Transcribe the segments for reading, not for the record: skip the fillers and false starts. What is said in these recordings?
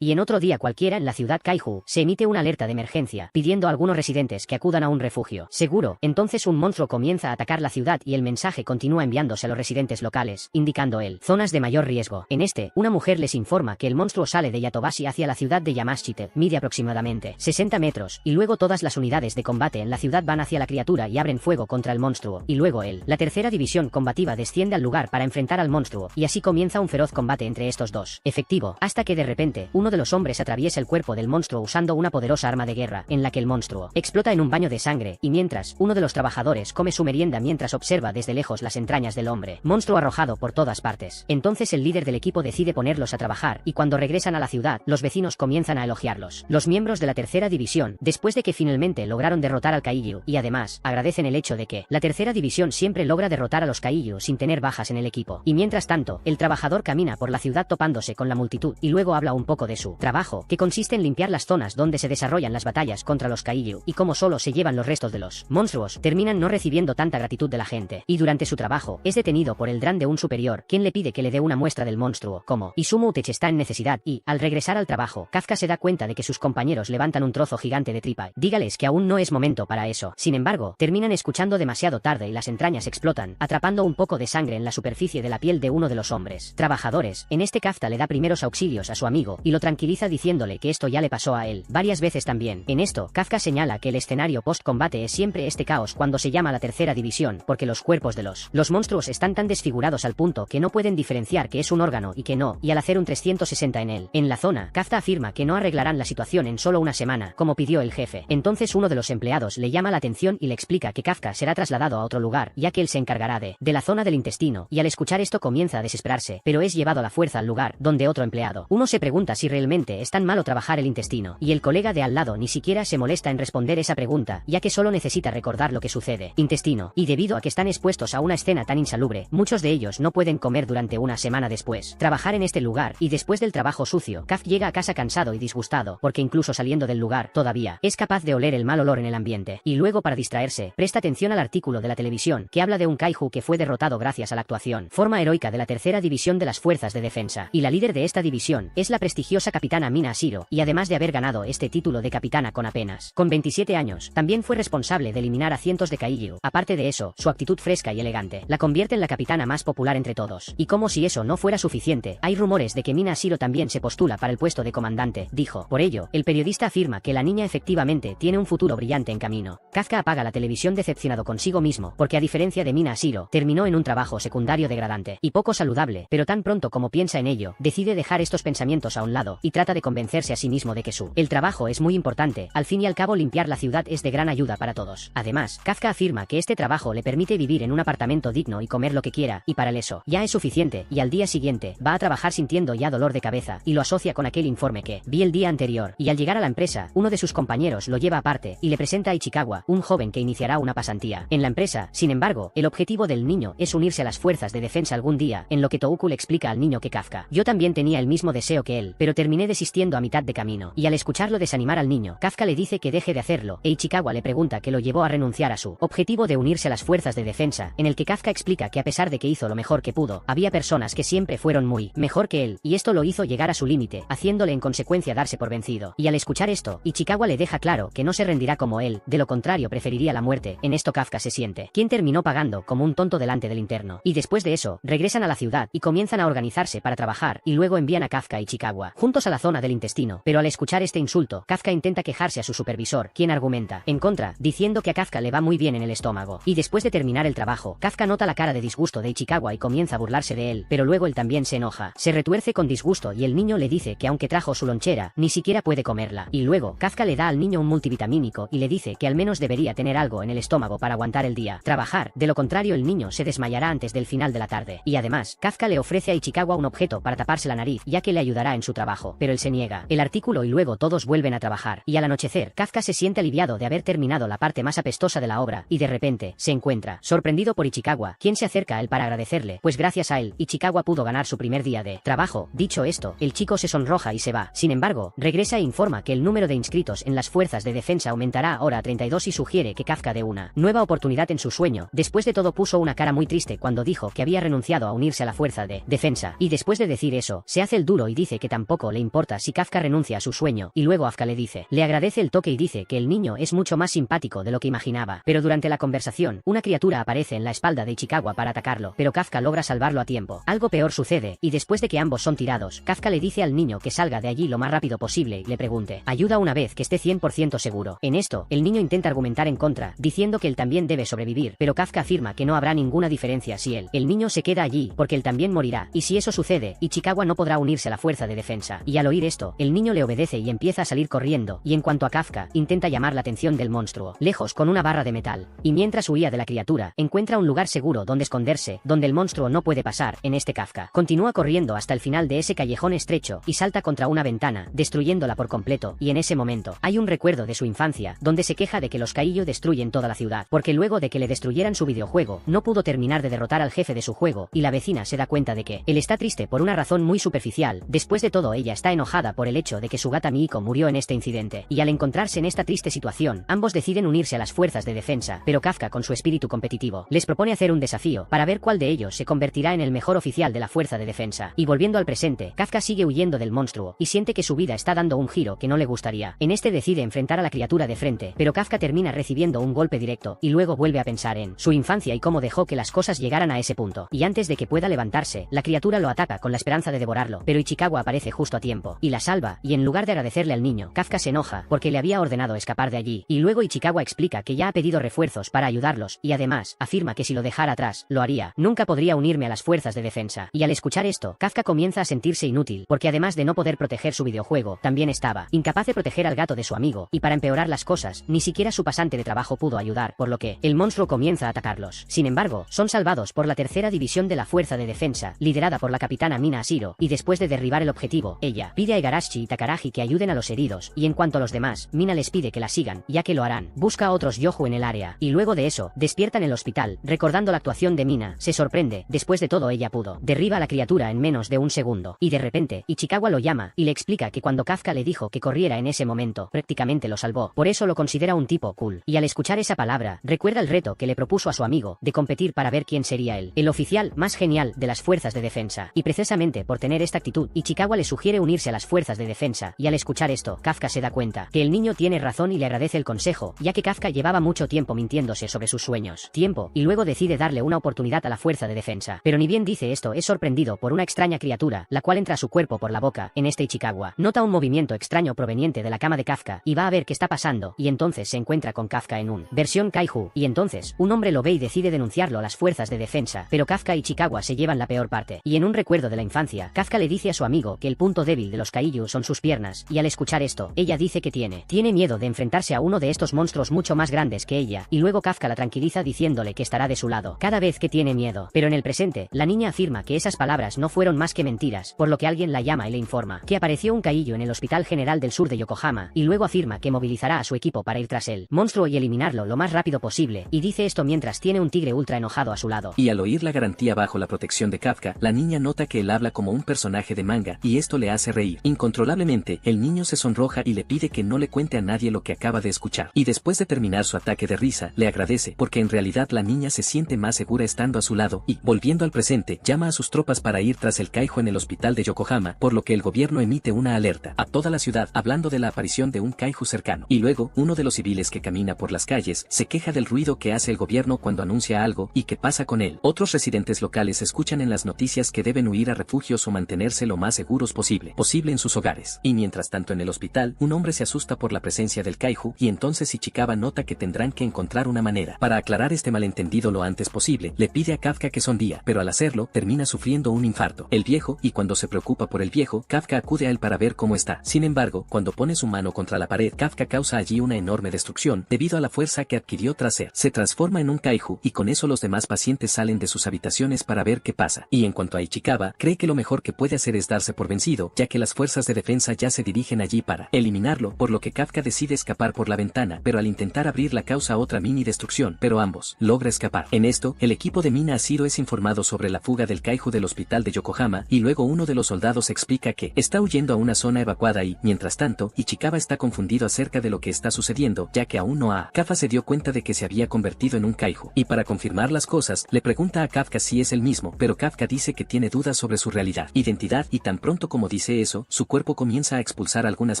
Y en otro día cualquiera en la ciudad Kaiju, se emite una alerta de emergencia, pidiendo a algunos residentes que acudan a un refugio seguro. Entonces un monstruo comienza a atacar la ciudad y el mensaje continúa enviándose a los residentes locales, indicando el zonas de mayor riesgo. En este, una mujer les informa que el monstruo sale de Yatobashi hacia la ciudad de Yamashite, mide aproximadamente 60 metros, y luego todas las unidades de combate en la ciudad van hacia la criatura y abren fuego contra el monstruo, y luego la tercera división combativa desciende al lugar para enfrentar al monstruo, y así comienza un feroz combate entre estos dos, efectivo, hasta que de repente, uno de los hombres atraviesa el cuerpo del monstruo usando una poderosa arma de guerra, en la que el monstruo explota en un baño de sangre, y mientras, uno de los trabajadores come su merienda mientras observa desde lejos las entrañas del hombre monstruo arrojado por todas partes. Entonces el líder del equipo decide ponerlos a trabajar, y cuando regresan a la ciudad, los vecinos comienzan a elogiarlos. Los miembros de la tercera división, después de que finalmente lograron derrotar al Kaiju, y además, agradecen el hecho de que la tercera división siempre logra derrotar a los Kaiju sin tener bajas en el equipo. Y mientras tanto, el trabajador camina por la ciudad topándose con la multitud, y luego habla un poco de su trabajo, que consiste en limpiar las zonas donde se desarrollan las batallas contra los Kaiju, y como solo se llevan los restos de los monstruos, terminan no recibiendo tanta gratitud de la gente. Y durante su trabajo, es detenido por el dran de un superior, quien le pide que le dé una muestra del monstruo, como Izumo Utech está en necesidad, y, al regresar al trabajo, Kafka se da cuenta de que sus compañeros levantan un trozo gigante de tripa. Dígales que aún no es momento para eso. Sin embargo, terminan escuchando demasiado tarde y las entrañas explotan, atrapando un poco de sangre en la superficie de la piel de uno de los hombres trabajadores. En este Kafka le da primeros auxilios a su amigo, y lo tranquiliza diciéndole que esto ya le pasó a él varias veces también. En esto, Kafka señala que el escenario post-combate es siempre este caos cuando se llama la tercera división, porque los cuerpos de los monstruos están tan desfigurados al punto que no pueden diferenciar que es un órgano y que no, y al hacer un 360 en él. En la zona, Kafka afirma que no arreglarán la situación en solo una semana, como pidió el jefe. Entonces uno de los empleados le llama la atención y le explica que Kafka será trasladado a otro lugar, ya que él se encargará de la zona del intestino, y al escuchar esto comienza a desesperarse, pero es llevado a la fuerza al lugar donde otro empleado. Uno se pregunta si realmente es tan malo trabajar el intestino, y el colega de al lado ni siquiera se molesta en responder esa pregunta, ya que solo necesita recordar lo que sucede. Intestino, y debido a que están expuestos a una escena tan insalubre, muchos de ellos no pueden comer durante una semana después. Trabajar en este lugar, y después del trabajo sucio, Kaf llega a casa cansado y disgustado, porque incluso saliendo del lugar, todavía es capaz de oler el mal olor en el ambiente, y luego para distraerse, presta atención al artículo de la televisión, que habla de un Kaiju que fue derrotado gracias a la actuación, forma heroica de la tercera división de las fuerzas de defensa, y la líder de esta división, es la prestigiosa capitana Mina Ashiro, y además de haber ganado este título de capitana con apenas 27 años, también fue responsable de eliminar a cientos de Kaiju. Aparte de eso, su actitud fresca y elegante, la convierte en la capitana más popular entre todos, y como si eso no fuera suficiente, hay rumores de que Mina Ashiro también se postula para el puesto de comandante, dijo. Por ello, el periodista afirma que la niña efectivamente tiene un futuro brillante en camino. Kafka apaga la televisión decepcionado consigo mismo, porque a diferencia de Mina Ashiro, terminó en un trabajo secundario degradante y poco saludable, pero tan pronto como piensa en ello, decide dejar estos pensamientos a un lado, y trata de convencerse a sí mismo de que el trabajo es muy importante. Al fin y al cabo, limpiar la ciudad es de gran ayuda para todos. Además, Kafka afirma que este trabajo le permite vivir en un apartamento digno y comer lo que quiera, y para eso ya es suficiente, y al día siguiente va a trabajar sintiendo ya dolor de cabeza, y lo asocia con aquel informe que vi el día anterior, y al llegar a la empresa, uno de sus compañeros lo lleva aparte, y le presenta a Ichikawa, un joven que iniciará una pasantía en la empresa. Sin embargo, el objetivo del niño es unirse a las fuerzas de defensa algún día, en lo que Touku le explica al niño que Kafka: yo también tenía el mismo deseo que él, pero terminé desistiendo a mitad de camino, y al escucharlo desanimar al niño, Kafka le dice que deje de hacerlo, e Ichikawa le pregunta qué lo llevó a renunciar a su objetivo de unirse a las fuerzas de defensa, en el que Kafka explica que a pesar de que hizo lo mejor que pudo, había personas que siempre fueron muy mejor que él, y esto lo hizo llegar a su límite, haciéndole en consecuencia darse por vencido. Y al escuchar esto, Ichikawa le deja claro que no se rendirá como él, de lo contrario preferiría la muerte. En esto Kafka se siente quien terminó pagando como un tonto delante del interno, y después de eso, regresan a la ciudad y comienzan a organizarse para trabajar, y luego envían a Kafka y Ichikawa juntos a la zona del intestino, pero al escuchar este insulto, Kafka intenta quejarse a su supervisor, quien argumenta en contra, diciendo que a Kafka le va muy bien en el estómago, y después de terminar el trabajo, Kafka nota la cara de disgusto de Ichikawa y comienza a burlarse de él, pero luego él también se enoja, se retuerce con disgusto y el niño le dice que aunque trajo su lonchera, ni siquiera puede comerla, y luego, Kafka le da al niño un multivitamínico y le dice que al menos debería tener algo en el estómago para aguantar el día, trabajar, de lo contrario el niño se desmayará antes del final de la tarde, y además, Kafka le ofrece a Ichikawa un objeto para taparse la nariz, ya que le ayudará en su trabajo, pero él se niega. El artículo y luego todos vuelven a trabajar, y al anochecer, Kafka se siente aliviado de haber terminado la parte más apestosa de la obra, y de repente, se encuentra sorprendido por Ichikawa, quien se acerca a él para agradecerle, pues gracias a él, Ichikawa pudo ganar su primer día de trabajo. Dicho esto, el chico se sonroja y se va. Sin embargo, regresa e informa que el número de inscritos en las fuerzas de defensa aumentará ahora a 32 y sugiere que Kafka dé una nueva oportunidad en su sueño. Después de todo puso una cara muy triste cuando dijo que había renunciado a unirse a la fuerza de defensa, y después de decir eso, se hace el duro y dice que tampoco hijo le importa si Kafka renuncia a su sueño, y luego Kafka le dice, le agradece el toque y dice que el niño es mucho más simpático de lo que imaginaba. Pero durante la conversación, una criatura aparece en la espalda de Ichikawa para atacarlo, pero Kafka logra salvarlo a tiempo. Algo peor sucede, y después de que ambos son tirados, Kafka le dice al niño que salga de allí lo más rápido posible y le pregunte, ayuda una vez que esté 100% seguro. En esto, el niño intenta argumentar en contra, diciendo que él también debe sobrevivir, pero Kafka afirma que no habrá ninguna diferencia si el niño se queda allí, porque él también morirá, y si eso sucede, Ichikawa no podrá unirse a la fuerza de defensa. Y al oír esto, el niño le obedece y empieza a salir corriendo, y en cuanto a Kafka, intenta llamar la atención del monstruo, lejos con una barra de metal, y mientras huía de la criatura, encuentra un lugar seguro donde esconderse, donde el monstruo no puede pasar. En este Kafka continúa corriendo hasta el final de ese callejón estrecho, y salta contra una ventana, destruyéndola por completo, y en ese momento, hay un recuerdo de su infancia, donde se queja de que los Kaijo destruyen toda la ciudad, porque luego de que le destruyeran su videojuego, no pudo terminar de derrotar al jefe de su juego, y la vecina se da cuenta de que él está triste por una razón muy superficial. Después de todo, ella está enojada por el hecho de que su gata Miiko murió en este incidente, y al encontrarse en esta triste situación, ambos deciden unirse a las fuerzas de defensa, pero Kafka, con su espíritu competitivo, les propone hacer un desafío, para ver cuál de ellos se convertirá en el mejor oficial de la fuerza de defensa. Y volviendo al presente, Kafka sigue huyendo del monstruo, y siente que su vida está dando un giro que no le gustaría. En este decide enfrentar a la criatura de frente, pero Kafka termina recibiendo un golpe directo, y luego vuelve a pensar en su infancia y cómo dejó que las cosas llegaran a ese punto. Y antes de que pueda levantarse, la criatura lo ataca con la esperanza de devorarlo, pero Ichikawa aparece justo a tiempo, y la salva, y en lugar de agradecerle al niño, Kafka se enoja, porque le había ordenado escapar de allí, y luego Ichikawa explica que ya ha pedido refuerzos para ayudarlos, y además, afirma que si lo dejara atrás, lo haría. Nunca podría unirme a las fuerzas de defensa. Y al escuchar esto, Kafka comienza a sentirse inútil, porque además de no poder proteger su videojuego, también estaba incapaz de proteger al gato de su amigo, y para empeorar las cosas, ni siquiera su pasante de trabajo pudo ayudar, por lo que el monstruo comienza a atacarlos. Sin embargo, son salvados por la tercera división de la fuerza de defensa, liderada por la capitana Mina Asiro, y después de derribar el objetivo, ella pide a Igarashi y Takaraji que ayuden a los heridos, y en cuanto a los demás, Mina les pide que la sigan, ya que lo harán. Busca a otros Yohu en el área, y luego de eso, despiertan en el hospital, recordando la actuación de Mina, se sorprende, después de todo ella pudo, derriba a la criatura en menos de un segundo, y de repente, Ichikawa lo llama, y le explica que cuando Kafka le dijo que corriera en ese momento, prácticamente lo salvó, por eso lo considera un tipo cool, y al escuchar esa palabra, recuerda el reto que le propuso a su amigo, de competir para ver quién sería él, el oficial más genial de las fuerzas de defensa, y precisamente por tener esta actitud, Ichikawa le sugiere unirse a las fuerzas de defensa, y al escuchar esto, Kafka se da cuenta que el niño tiene razón y le agradece el consejo, ya que Kafka llevaba mucho tiempo mintiéndose sobre sus sueños, y luego decide darle una oportunidad a la fuerza de defensa, pero ni bien dice esto, es sorprendido por una extraña criatura, la cual entra a su cuerpo por la boca. En este Ichikawa nota un movimiento extraño proveniente de la cama de Kafka, y va a ver qué está pasando, y entonces se encuentra con Kafka en un versión Kaiju, y entonces, un hombre lo ve y decide denunciarlo a las fuerzas de defensa, pero Kafka y Ichikawa se llevan la peor parte, y en un recuerdo de la infancia, Kafka le dice a su amigo que el punto débil de los Kaiju son sus piernas, y al escuchar esto, ella dice que tiene miedo de enfrentarse a uno de estos monstruos mucho más grandes que ella, y luego Kafka la tranquiliza diciéndole que estará de su lado cada vez que tiene miedo, pero en el presente, la niña afirma que esas palabras no fueron más que mentiras, por lo que alguien la llama y le informa que apareció un Kaiju en el Hospital General del Sur de Yokohama, y luego afirma que movilizará a su equipo para ir tras el monstruo y eliminarlo lo más rápido posible, y dice esto mientras tiene un tigre ultra enojado a su lado. Y al oír la garantía bajo la protección de Kafka, la niña nota que él habla como un personaje de manga, y esto le hace reír. Incontrolablemente, el niño se sonroja y le pide que no le cuente a nadie lo que acaba de escuchar, y después de terminar su ataque de risa, le agradece, porque en realidad la niña se siente más segura estando a su lado, y, volviendo al presente, llama a sus tropas para ir tras el Kaiju en el hospital de Yokohama, por lo que el gobierno emite una alerta a toda la ciudad hablando de la aparición de un Kaiju cercano. Y luego, uno de los civiles que camina por las calles, se queja del ruido que hace el gobierno cuando anuncia algo, y qué pasa con él. Otros residentes locales escuchan en las noticias que deben huir a refugios o mantenerse lo más seguros posible en sus hogares. Y mientras tanto en el hospital, un hombre se asusta por la presencia del Kaiju, y entonces Ichikawa nota que tendrán que encontrar una manera para aclarar este malentendido lo antes posible. Le pide a Kafka que sonría, pero al hacerlo, termina sufriendo un infarto. El viejo, y cuando se preocupa por el viejo, Kafka acude a él para ver cómo está. Sin embargo, cuando pone su mano contra la pared, Kafka causa allí una enorme destrucción, debido a la fuerza que adquirió tras ser. Se transforma en un Kaiju, y con eso los demás pacientes salen de sus habitaciones para ver qué pasa. Y en cuanto a Ichikawa, cree que lo mejor que puede hacer es darse por vencido, ya que las fuerzas de defensa ya se dirigen allí para eliminarlo, por lo que Kafka decide escapar por la ventana, pero al intentar abrirla causa otra mini destrucción, pero ambos logra escapar. En esto, el equipo de Mina Asiro es informado sobre la fuga del Kaiju del hospital de Yokohama, y luego uno de los soldados explica que está huyendo a una zona evacuada y, mientras tanto, Ichikawa está confundido acerca de lo que está sucediendo, ya que aún no Kafka se dio cuenta de que se había convertido en un Kaiju, y para confirmar las cosas, le pregunta a Kafka si es el mismo, pero Kafka dice que tiene dudas sobre su realidad, identidad, y tan pronto como dice dice eso, su cuerpo comienza a expulsar algunas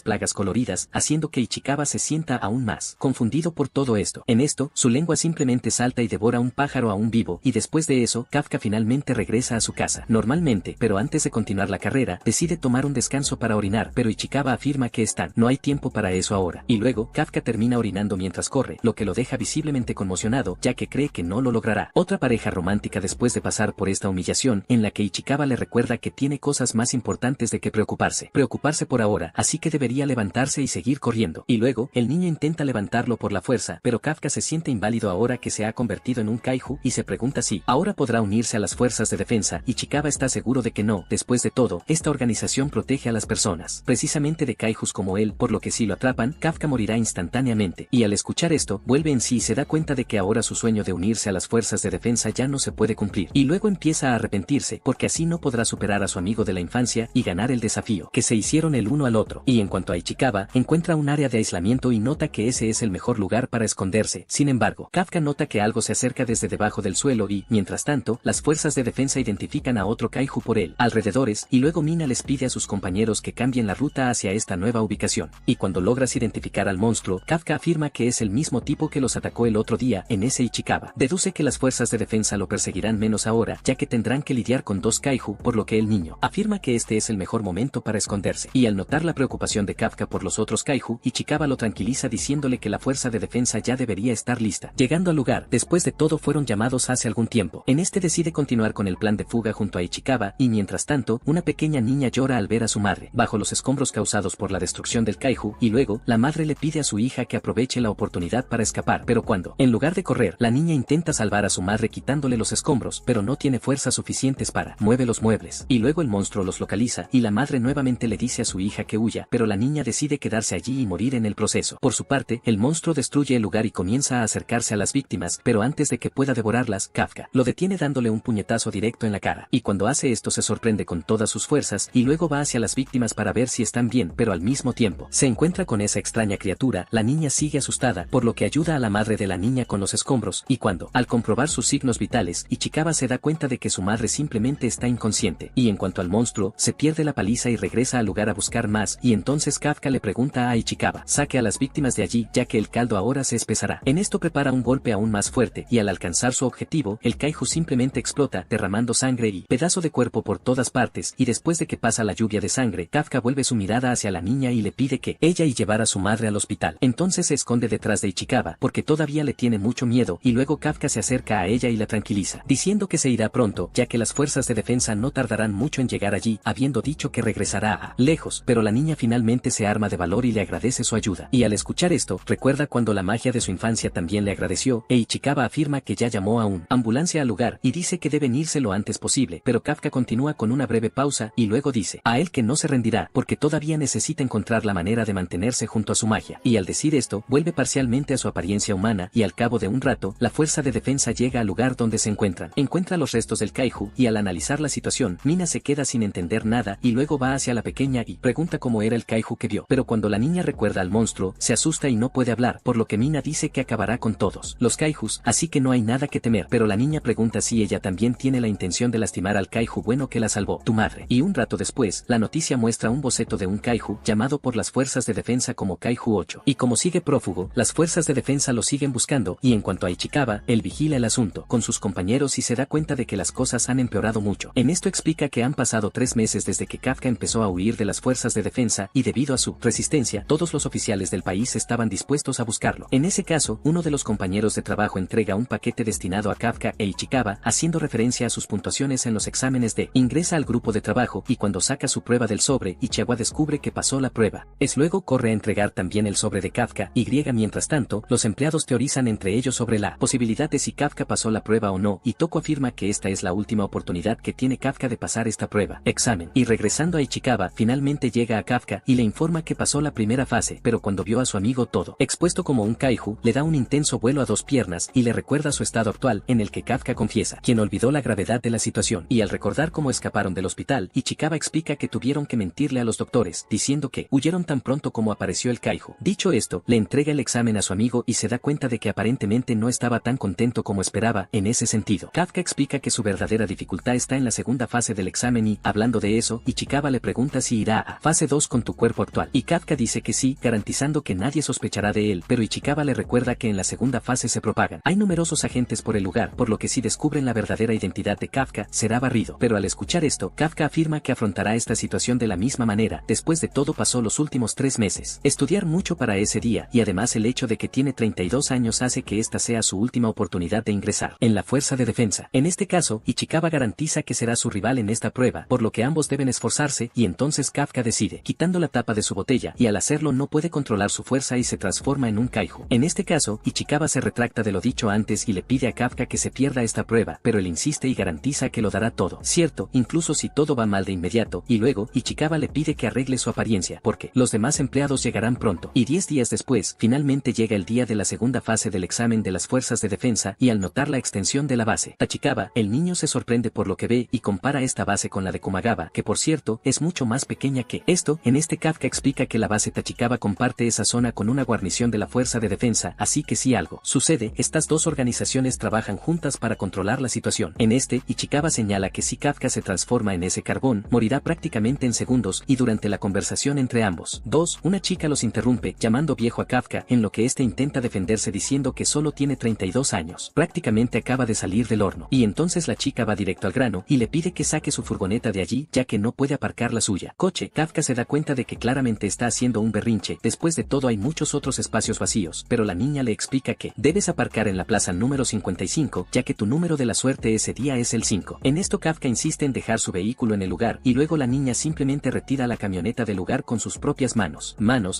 plagas coloridas, haciendo que Ichikawa se sienta aún más confundido por todo esto. En esto, su lengua simplemente salta y devora un pájaro aún vivo, y después de eso, Kafka finalmente regresa a su casa. Normalmente, pero antes de continuar la carrera, decide tomar un descanso para orinar, pero Ichikawa afirma que no hay tiempo para eso ahora. Y luego, Kafka termina orinando mientras corre, lo que lo deja visiblemente conmocionado, ya que cree que no lo logrará. Otra pareja romántica después de pasar por esta humillación, en la que Ichikawa le recuerda que tiene cosas más importantes de que preocuparse. Preocuparse por ahora, así que debería levantarse y seguir corriendo. Y luego, el niño intenta levantarlo por la fuerza, pero Kafka se siente inválido ahora que se ha convertido en un kaiju, y se pregunta si ahora podrá unirse a las fuerzas de defensa. Ichikawa está seguro de que no. Después de todo, esta organización protege a las personas, precisamente de kaijus como él, por lo que si lo atrapan, Kafka morirá instantáneamente. Y al escuchar esto, vuelve en sí y se da cuenta de que ahora su sueño de unirse a las fuerzas de defensa ya no se puede cumplir. Y luego empieza a arrepentirse, porque así no podrá superar a su amigo de la infancia y ganar el desafío que se hicieron el uno al otro. Y en cuanto a Ichikawa, encuentra un área de aislamiento y nota que ese es el mejor lugar para esconderse. Sin embargo, Kafka nota que algo se acerca desde debajo del suelo y, mientras tanto, las fuerzas de defensa identifican a otro kaiju por él alrededores, y luego Mina les pide a sus compañeros que cambien la ruta hacia esta nueva ubicación. Y cuando logras identificar al monstruo, Kafka afirma que es el mismo tipo que los atacó el otro día en ese Ichikawa. Deduce que las fuerzas de defensa lo perseguirán menos ahora, ya que tendrán que lidiar con dos kaiju, por lo que el niño afirma que este es el mejor momento para esconderse. Y al notar la preocupación de Kafka por los otros kaiju, Ichikawa lo tranquiliza diciéndole que la fuerza de defensa ya debería estar lista. Llegando al lugar, después de todo fueron llamados hace algún tiempo. En este decide continuar con el plan de fuga junto a Ichikawa, y mientras tanto, una pequeña niña llora al ver a su madre bajo los escombros causados por la destrucción del kaiju, y luego, la madre le pide a su hija que aproveche la oportunidad para escapar, pero cuando, en lugar de correr, la niña intenta salvar a su madre quitándole los escombros, pero no tiene fuerzas suficientes para mueve los muebles, y luego el monstruo los localiza, y la madre nuevamente le dice a su hija que huya, pero la niña decide quedarse allí y morir en el proceso. Por su parte, el monstruo destruye el lugar y comienza a acercarse a las víctimas, pero antes de que pueda devorarlas, Kafka lo detiene dándole un puñetazo directo en la cara, y cuando hace esto se sorprende con todas sus fuerzas, y luego va hacia las víctimas para ver si están bien, pero al mismo tiempo, se encuentra con esa extraña criatura. La niña sigue asustada, por lo que ayuda a la madre de la niña con los escombros, y cuando, al comprobar sus signos vitales, Ichikawa se da cuenta de que su madre simplemente está inconsciente, y en cuanto al monstruo, se pierde la paliza y regresa al lugar a buscar más, y entonces Kafka le pregunta a Ichikawa, saque a las víctimas de allí, ya que el caldo ahora se espesará. En esto prepara un golpe aún más fuerte, y al alcanzar su objetivo, el kaiju simplemente explota, derramando sangre y pedazo de cuerpo por todas partes, y después de que pasa la lluvia de sangre, Kafka vuelve su mirada hacia la niña y le pide que ella y llevar a su madre al hospital. Entonces se esconde detrás de Ichikawa, porque todavía le tiene mucho miedo, y luego Kafka se acerca a ella y la tranquiliza, diciendo que se irá pronto, ya que las fuerzas de defensa no tardarán mucho en llegar allí, habiendo dicho que regresará a lejos, pero la niña finalmente se arma de valor y le agradece su ayuda. Y al escuchar esto, recuerda cuando la magia de su infancia también le agradeció, e Ichikawa afirma que ya llamó a una ambulancia al lugar, y dice que deben irse lo antes posible, pero Kafka continúa con una breve pausa, y luego dice a él que no se rendirá, porque todavía necesita encontrar la manera de mantenerse junto a su magia. Y al decir esto, vuelve parcialmente a su apariencia humana, y al cabo de un rato, la fuerza de defensa llega al lugar donde se encuentran. Encuentra los restos del kaiju, y al analizar la situación, Mina se queda sin entender nada, y luego va hacia la pequeña y pregunta cómo era el kaiju que vio. Pero cuando la niña recuerda al monstruo, se asusta y no puede hablar, por lo que Mina dice que acabará con todos los kaijus, así que no hay nada que temer. Pero la niña pregunta si ella también tiene la intención de lastimar al kaiju bueno que la salvó, tu madre. Y un rato después, la noticia muestra un boceto de un kaiju, llamado por las fuerzas de defensa como Kaiju 8. Y como sigue prófugo, las fuerzas de defensa lo siguen buscando, y en cuanto a Ichikawa, él vigila el asunto con sus compañeros y se da cuenta de que las cosas han empeorado mucho. En esto explica que han pasado 3 meses desde que Kafka empezó a huir de las fuerzas de defensa, y debido a su resistencia, todos los oficiales del país estaban dispuestos a buscarlo. En ese caso, uno de los compañeros de trabajo entrega un paquete destinado a Kafka e Ichikawa, haciendo referencia a sus puntuaciones en los exámenes de ingresa al grupo de trabajo, y cuando saca su prueba del sobre, Ichikawa descubre que pasó la prueba. Luego corre a entregar también el sobre de Kafka, y mientras tanto, los empleados teorizan entre ellos sobre la posibilidad de si Kafka pasó la prueba o no, y Toko afirma que esta es la última oportunidad que tiene Kafka de pasar esta prueba. Examen. Y regresando a Ichikawa, finalmente llega a Kafka y le informa que pasó la primera fase, pero cuando vio a su amigo todo expuesto como un kaiju, le da un intenso vuelo a 2 piernas y le recuerda su estado actual, en el que Kafka confiesa, quien olvidó la gravedad de la situación. Y al recordar cómo escaparon del hospital, Ichikawa explica que tuvieron que mentirle a los doctores, diciendo que huyeron tan pronto como apareció el kaiju. Dicho esto, le entrega el examen a su amigo y se da cuenta de que aparentemente no estaba tan contento como esperaba. En ese sentido, Kafka explica que su verdadera dificultad está en la segunda fase del examen y, hablando de eso, Ichikawa Ichikawa le pregunta si irá a fase 2 con tu cuerpo actual. Y Kafka dice que sí, garantizando que nadie sospechará de él, pero Ichikawa le recuerda que en la segunda fase se propagan. Hay numerosos agentes por el lugar, por lo que si descubren la verdadera identidad de Kafka, será barrido. Pero al escuchar esto, Kafka afirma que afrontará esta situación de la misma manera. Después de todo pasó los últimos 3 meses. Estudiar mucho para ese día, y además el hecho de que tiene 32 años hace que esta sea su última oportunidad de ingresar en la fuerza de defensa. En este caso, Ichikawa garantiza que será su rival en esta prueba, por lo que ambos deben esforzarse, y entonces Kafka decide, quitando la tapa de su botella, y al hacerlo no puede controlar su fuerza y se transforma en un kaiju. En este caso, Ichikawa se retracta de lo dicho antes y le pide a Kafka que se pierda esta prueba, pero él insiste y garantiza que lo dará todo. Cierto, incluso si todo va mal de inmediato, y luego, Ichikawa le pide que arregle su apariencia, porque los demás empleados llegarán pronto. Y 10 días después, finalmente llega el día de la segunda fase del examen de las fuerzas de defensa, y al notar la extensión de la base Tachikawa, el niño se sorprende por lo que ve y compara esta base con la de Komagawa, que por cierto, es mucho más pequeña que esto. En este Kafka explica que la base Tachikawa comparte esa zona con una guarnición de la fuerza de defensa, así que si algo sucede, estas dos organizaciones trabajan juntas para controlar la situación. En este, Ichikawa señala que si Kafka se transforma en ese carbón, morirá prácticamente en segundos, y durante la conversación entre ambos dos, una chica los interrumpe, llamando viejo a Kafka, en lo que este intenta defenderse diciendo que solo tiene 32 años, prácticamente acaba de salir del horno, y entonces la chica va directo al grano, y le pide que saque su furgoneta de allí, ya que no puede aparcar la suya. Coche, Kafka se da cuenta de que claramente está haciendo un berrinche, después de todo hay muchos otros espacios vacíos, pero la niña le explica que debes aparcar en la plaza número 55, ya que tu número de la suerte ese día es el 5. En esto Kafka insiste en dejar su vehículo en el lugar, y luego la niña simplemente retira la camioneta del lugar con sus propias manos,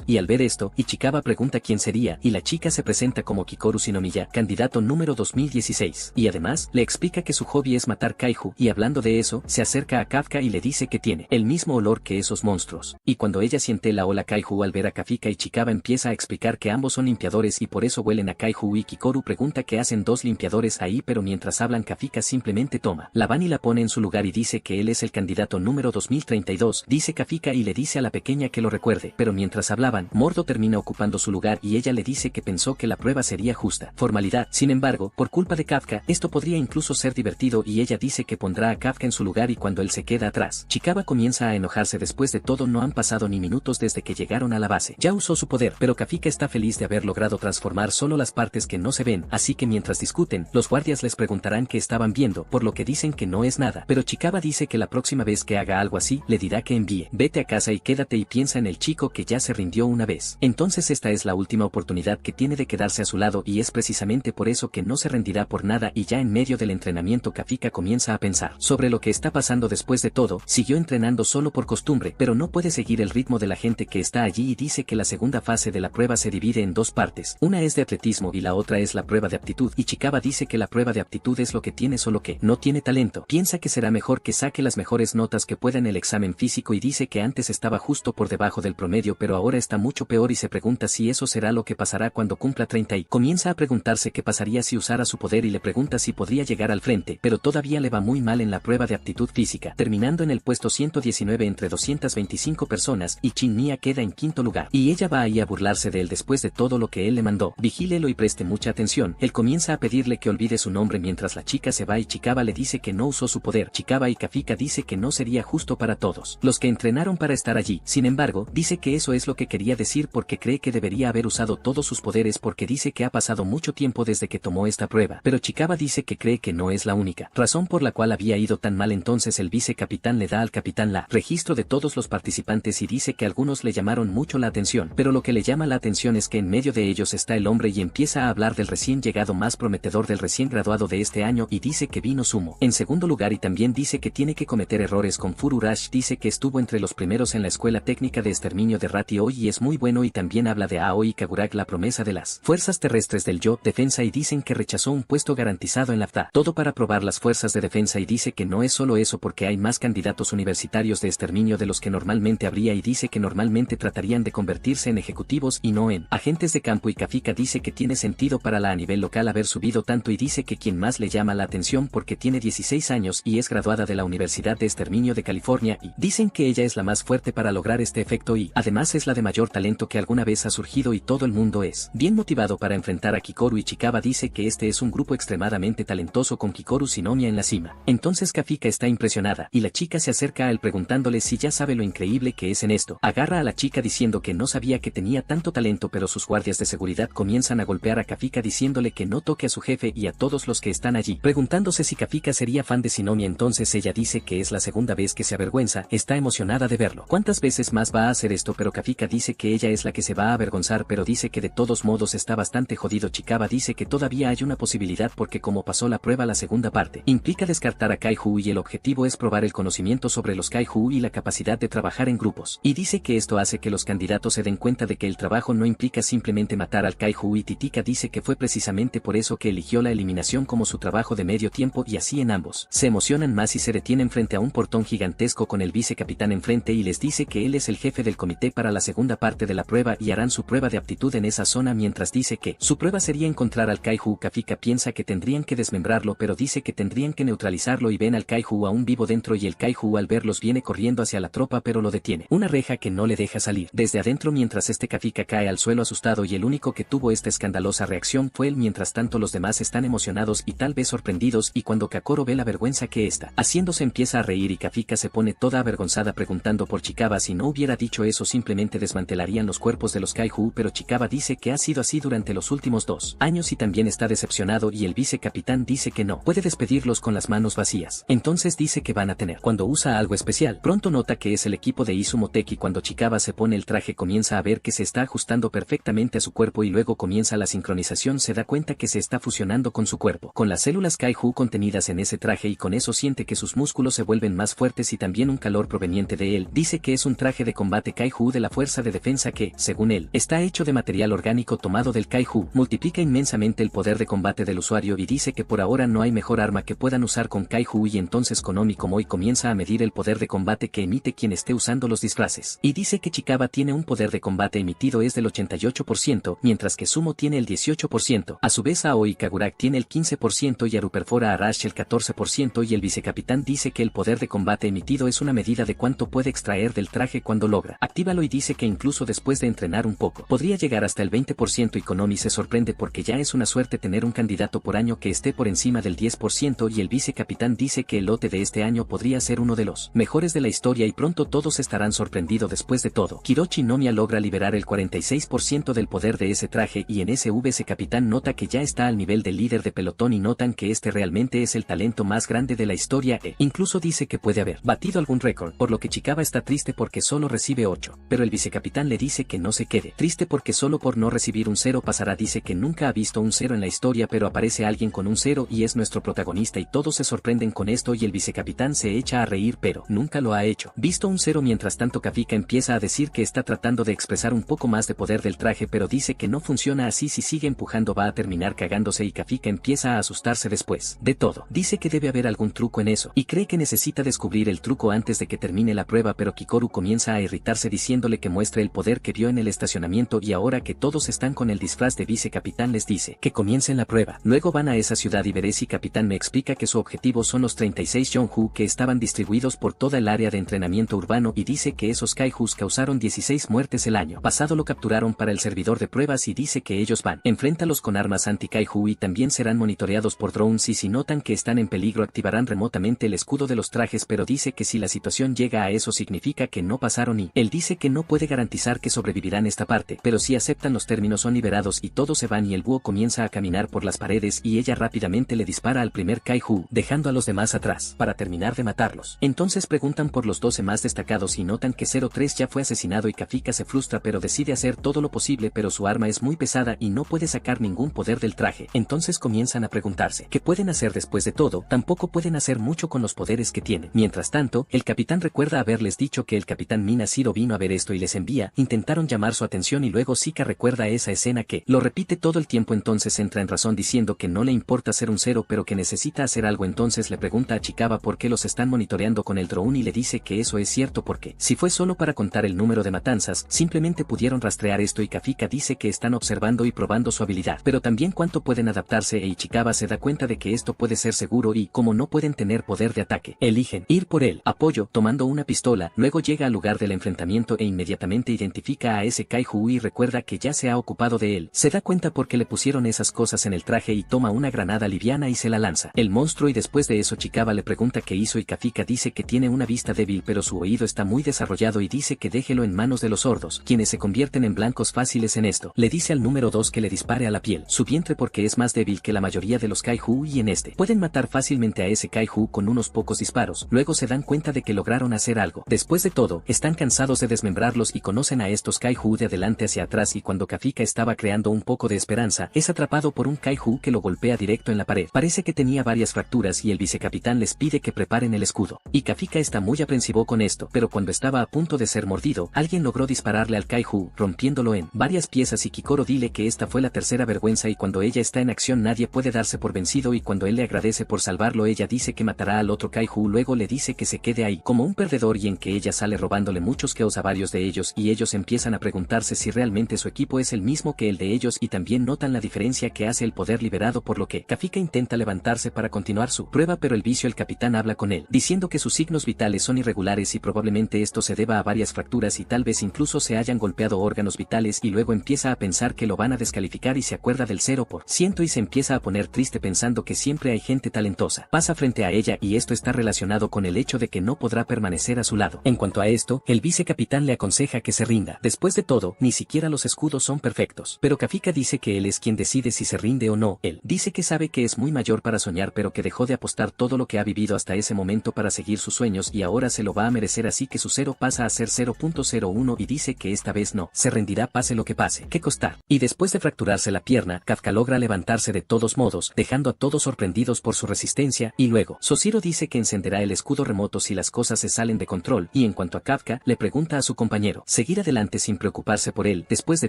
y al ver esto, Ichikawa pregunta quién sería, y la chica se presenta como Kikoru Shinomiya, candidato número 2016, y además, le explica que su hobby es matar kaiju, y hablando de eso, se acerca a Kafka y le dice que tiene el mismo olor que esos monstruos, y cuando ella siente la ola kaiju al ver a Kafka, Ichikawa empieza a explicar que ambos son limpiadores y por eso huelen a kaiju, y Kikoru pregunta qué hacen dos limpiadores ahí, pero mientras hablan Kafka simplemente toma la van y la pone en su lugar y dice que él es el candidato número 2032, dice Kafka y le dice a la pequeña que lo recuerde, pero mientras hablaban, Mordo termina ocupando su lugar y ella le dice que pensó que la prueba sería justa formalidad. Sin embargo, por culpa de Kafka, esto podría incluso ser divertido y ella dice que pondrá a Kafka en su lugar y cuando él se queda atrás, Ichikawa comienza a enojarse. Después de todo no han pasado ni minutos desde que llegaron a la base. Ya usó su poder, pero Kafka está feliz de haber logrado transformar solo las partes que no se ven, así que mientras discuten, los guardias les preguntarán qué estaban viendo, por lo que dicen que no es nada, pero Ichikawa dice que la próxima vez que haga algo así, le dirá que envíe. Vete a casa y quédate y piensa en el chico que ya se rindió una vez. Entonces esta es la última oportunidad que tiene de quedarse a su lado y es precisamente por eso que no se rendirá por nada y ya en medio del entrenamiento Kafka comienza a pensar sobre lo que está pasando. Después de todo, siguió entrenando solo por costumbre, pero no puede seguir el ritmo de la gente que está allí y dice que la segunda fase de la prueba se divide en dos partes, una es de atletismo y la otra es la prueba de aptitud. Ichikawa dice que la prueba de aptitud es lo que tiene solo que no tiene talento, piensa que será mejor que saque las mejores notas que pueda en el examen físico y dice que antes estaba justo por debajo del promedio pero ahora está mucho peor y se pregunta si eso será lo que pasará cuando cumpla 30 y comienza a preguntarse qué pasaría si usara su poder y le pregunta si podría llegar al frente, pero todavía le va muy mal en la prueba de aptitud física, terminando en el puesto 119 entre 225 personas y Chin Mia queda en quinto lugar, y ella va ahí a burlarse de él después de todo lo que él le mandó. Vigílelo y preste mucha atención. Él comienza a pedirle que olvide su nombre mientras la chica se va y Ichikawa le dice que no usó su poder. Ichikawa y Kafka dice que no sería justo para todos los que entrenaron para estar allí. Sin embargo, dice que eso es lo que quería decir porque cree que debería haber usado todos sus poderes porque dice que ha pasado mucho tiempo desde que tomó esta prueba, pero Ichikawa dice que cree que no es la única razón por la cual había ido tan mal. Entonces el vicecapitán le da al capitán la registro de todos los participantes y dice que algunos le llamaron mucho la atención, pero lo que le llama la atención es que en medio de ellos está el hombre y empieza a hablar del recién llegado más prometedor del recién graduado de este año y dice que vino Sumo en segundo lugar y también dice que tiene que cometer errores con Fururash. Dice que estuvo entre los primeros en la escuela técnica de exterminio de Rat Aoi y es muy bueno y también habla de Aoi Kagurag, la promesa de las fuerzas terrestres del Yo defensa y dicen que rechazó un puesto garantizado en la FTA, todo para probar las fuerzas de defensa y dice que no es solo eso porque hay más candidatos universitarios de exterminio de los que normalmente habría y dice que normalmente tratarían de convertirse en ejecutivos y no en agentes de campo y Kafka dice que tiene sentido para la a nivel local haber subido tanto y dice que quien más le llama la atención porque tiene 16 años y es graduada de la Universidad de Exterminio de California y dicen que ella es la más fuerte para lograr este efecto y además es la de mayor talento que alguna vez ha surgido y todo el mundo es bien motivado para enfrentar a Kikoru. Y Ichikawa dice que este es un grupo extremadamente talentoso con Kikoru Shinomiya en la cima. Entonces Kafka está impresionada y la chica se acerca a él final preguntándole si ya sabe lo increíble que es en esto. Agarra a la chica diciendo que no sabía que tenía tanto talento, pero sus guardias de seguridad comienzan a golpear a Kafika diciéndole que no toque a su jefe y a todos los que están allí, preguntándose si Kafika sería fan de Shinomiya. Entonces ella dice que es la segunda vez que se avergüenza, está emocionada de verlo. ¿Cuántas veces más va a hacer esto? Pero Kafika dice que ella es la que se va a avergonzar, pero dice que de todos modos está bastante jodido. Chikaba dice que todavía hay una posibilidad porque como pasó la prueba la segunda parte, implica descartar a Kaiju y el objetivo es probar el conocimiento sobre los Kaiju y la capacidad de trabajar en grupos. Y dice que esto hace que los candidatos se den cuenta de que el trabajo no implica simplemente matar al Kaiju y Titika dice que fue precisamente por eso que eligió la eliminación como su trabajo de medio tiempo y así en ambos. Se emocionan más y se detienen frente a un portón gigantesco con el vicecapitán enfrente y les dice que él es el jefe del comité para la segunda parte de la prueba y harán su prueba de aptitud en esa zona mientras dice que su prueba sería encontrar al Kaiju. Kafika piensa que tendrían que desmembrarlo pero dice que tendrían que neutralizarlo y ven al Kaiju aún vivo dentro y el Kaiju al verlos viene corriendo hacia la tropa pero lo detiene una reja que no le deja salir desde adentro mientras Kafika cae al suelo asustado y el único que tuvo esta escandalosa reacción fue él. Mientras tanto los demás están emocionados y tal vez sorprendidos y cuando Kakoro ve la vergüenza que está haciéndose empieza a reír y Kafika se pone toda avergonzada preguntando por Chikaba. Si no hubiera dicho eso simplemente desmantelarían los cuerpos de los Kaiju, pero Chikaba dice que ha sido así durante los últimos 2 años y también está decepcionado y el vicecapitán dice que no puede despedirlos con las manos vacías. Entonces dice que van a tener cuando usa algo especial. Pronto nota que es el equipo de Izumo Teki. Cuando Chikaba se pone el traje comienza a ver que se está ajustando perfectamente a su cuerpo y luego comienza la sincronización. Se da cuenta que se está fusionando con su cuerpo, con las células Kaiju contenidas en ese traje y con eso siente que sus músculos se vuelven más fuertes y también un calor proveniente de él. Dice que es un traje de combate Kaiju de la fuerza de defensa que, según él, está hecho de material orgánico tomado del Kaiju. Multiplica inmensamente el poder de combate del usuario y dice que por ahora no hay mejor arma que puedan usar con Kaiju y entonces Konomi Komoi comienza a medir el poder de combate que emite quien esté usando los disfraces. Y dice que Chikaba tiene un poder de combate emitido es del 88%, mientras que Sumo tiene el 18%. A su vez Aoi Kagurak tiene el 15% y Aruperfora Arashi el 14% y el vicecapitán dice que el poder de combate emitido es una medida de cuánto puede extraer del traje cuando logra actívalo y dice que incluso después de entrenar un poco podría llegar hasta el 20% y Konomi se sorprende porque ya es una suerte tener un candidato por año que esté por encima del 10% y el vicecapitán dice que el lote de este año podría ser uno de los mejores de la historia y pronto todos estarán sorprendidos. Después de todo, Kirochi Nomiya logra liberar el 46% del poder de ese traje y en ese vicecapitán nota que ya está al nivel del líder de pelotón y notan que este realmente es el talento más grande de la historia e incluso dice que puede haber batido algún récord, por lo que Chikaba está triste porque solo recibe 8, pero el vicecapitán le dice que no se quede triste porque solo por no recibir un 0 pasará. Dice que nunca ha visto un 0 en la historia pero aparece alguien con un 0 y es nuestro protagonista y todos se sorprenden con esto y el vicecapitán se echa a reír pero nunca lo ha hecho visto un 0. Mientras tanto Kafika empieza a decir que está tratando de expresar un poco más de poder del traje pero dice que no funciona así, si sigue empujando va a terminar cagándose y Kafika empieza a asustarse después de todo. Dice que debe haber algún truco en eso y cree que necesita descubrir el truco antes de que termine la prueba pero Kikoru comienza a irritarse diciéndole que muestre el poder que vio en el estacionamiento y ahora que todos están con el disfraz de vicecapitán les dice que comiencen la prueba. Luego van a esa ciudad y Beresi Capitán me explica que su objetivo son los 36 Yonju que estaban distribuidos por toda el área de entrenamiento urbano y dice que esos Kaijus causaron 16 muertes el año pasado, lo capturaron para el servidor de pruebas y dice que ellos van enfréntalos con armas anti-Kaiju y también serán monitoreados por drones y si notan que están en peligro activarán remotamente el escudo de los trajes, pero dice que si la situación llega a eso significa que no pasaron y él dice que no puede garantizar que sobrevivirán esta parte, pero si aceptan los términos son liberados y todos se van y el búho comienza a caminar por las paredes y ella rápidamente le dispara al primer Kaiju, dejando a los demás atrás para terminar de matarlos. Entonces preguntan por los 12 más destacados y notan que 03 ya fue asesinado y Kafika se frustra pero decide hacer todo lo posible, pero su arma es muy pesada y no puede sacar ningún poder del traje. Entonces comienzan a preguntarse qué pueden hacer después de todo, tampoco pueden hacer mucho con los poderes que tienen. Mientras tanto, el capitán recuerda haberles dicho que el capitán Minashiro vino a ver esto y les envía, intentaron llamar su atención y luego Zika recuerda esa escena que lo repite todo el tiempo, entonces entra en razón diciendo que no le importa ser un 0 pero que necesita hacer algo. Entonces le pregunta a Chikaba por qué los están monitoreando con el drone y le dice que eso es cierto porque si fue solo para contar el número de matanzas, simplemente pudieron rastrear esto y Kafika dice que están observando y probando su habilidad, pero también cuánto pueden adaptarse y Chikaba se da cuenta de que esto puede ser seguro y como no pueden tener poder de ataque, eligen ir por el apoyo tomando una pistola. Luego llega al lugar del enfrentamiento e inmediatamente identifica a ese Kaiju y recuerda que ya se ha ocupado de él. Se da cuenta porque le pusieron esas cosas en el traje y toma una granada liviana y se la lanza el monstruo y después de eso Chikaba le pregunta qué hizo y Kafika dice que tiene tiene una vista débil pero su oído está muy desarrollado y dice que déjelo en manos de los sordos, quienes se convierten en blancos fáciles en esto. Le dice al número 2 que le dispare a la piel, su vientre porque es más débil que la mayoría de los kaiju y en este pueden matar fácilmente a ese kaiju con unos pocos disparos. Luego se dan cuenta de que lograron hacer algo. Después de todo, están cansados de desmembrarlos y conocen a estos kaiju de adelante hacia atrás y cuando Kafka estaba creando un poco de esperanza, es atrapado por un kaiju que lo golpea directo en la pared. Parece que tenía varias fracturas y el vicecapitán les pide que preparen el escudo. Y Kafka está muy aprensivo con esto, pero cuando estaba a punto de ser mordido, alguien logró dispararle al kaiju, rompiéndolo en varias piezas y Kikoro dile que esta fue la tercera vergüenza y cuando ella está en acción nadie puede darse por vencido y cuando él le agradece por salvarlo ella dice que matará al otro kaiju, luego le dice que se quede ahí como un perdedor y en que ella sale robándole muchos keos a varios de ellos y ellos empiezan a preguntarse si realmente su equipo es el mismo que el de ellos y también notan la diferencia que hace el poder liberado por lo que Kafka intenta levantarse para continuar su prueba pero el capitán habla con él, diciendo que sus signos vitales son irregulares y probablemente esto se deba a varias fracturas y tal vez incluso se hayan golpeado órganos vitales y luego empieza a pensar que lo van a descalificar y se acuerda del 0% y se empieza a poner triste pensando que siempre hay gente talentosa. Pasa frente a ella y esto está relacionado con el hecho de que no podrá permanecer a su lado. En cuanto a esto, el vicecapitán le aconseja que se rinda. Después de todo, ni siquiera los escudos son perfectos. Pero Kafka dice que él es quien decide si se rinde o no. Él dice que sabe que es muy mayor para soñar pero que dejó de apostar todo lo que ha vivido hasta ese momento para seguir sus sueños y ahora se lo va a merecer así que su 0 pasa a ser 0.01 y dice que esta vez no se rendirá pase lo que pase. ¿Qué costar? Y después de fracturarse la pierna, Kafka logra levantarse de todos modos, dejando a todos sorprendidos por su resistencia y luego Soshiro dice que encenderá el escudo remoto si las cosas se salen de control y en cuanto a Kafka, le pregunta a su compañero seguir adelante sin preocuparse por él. Después de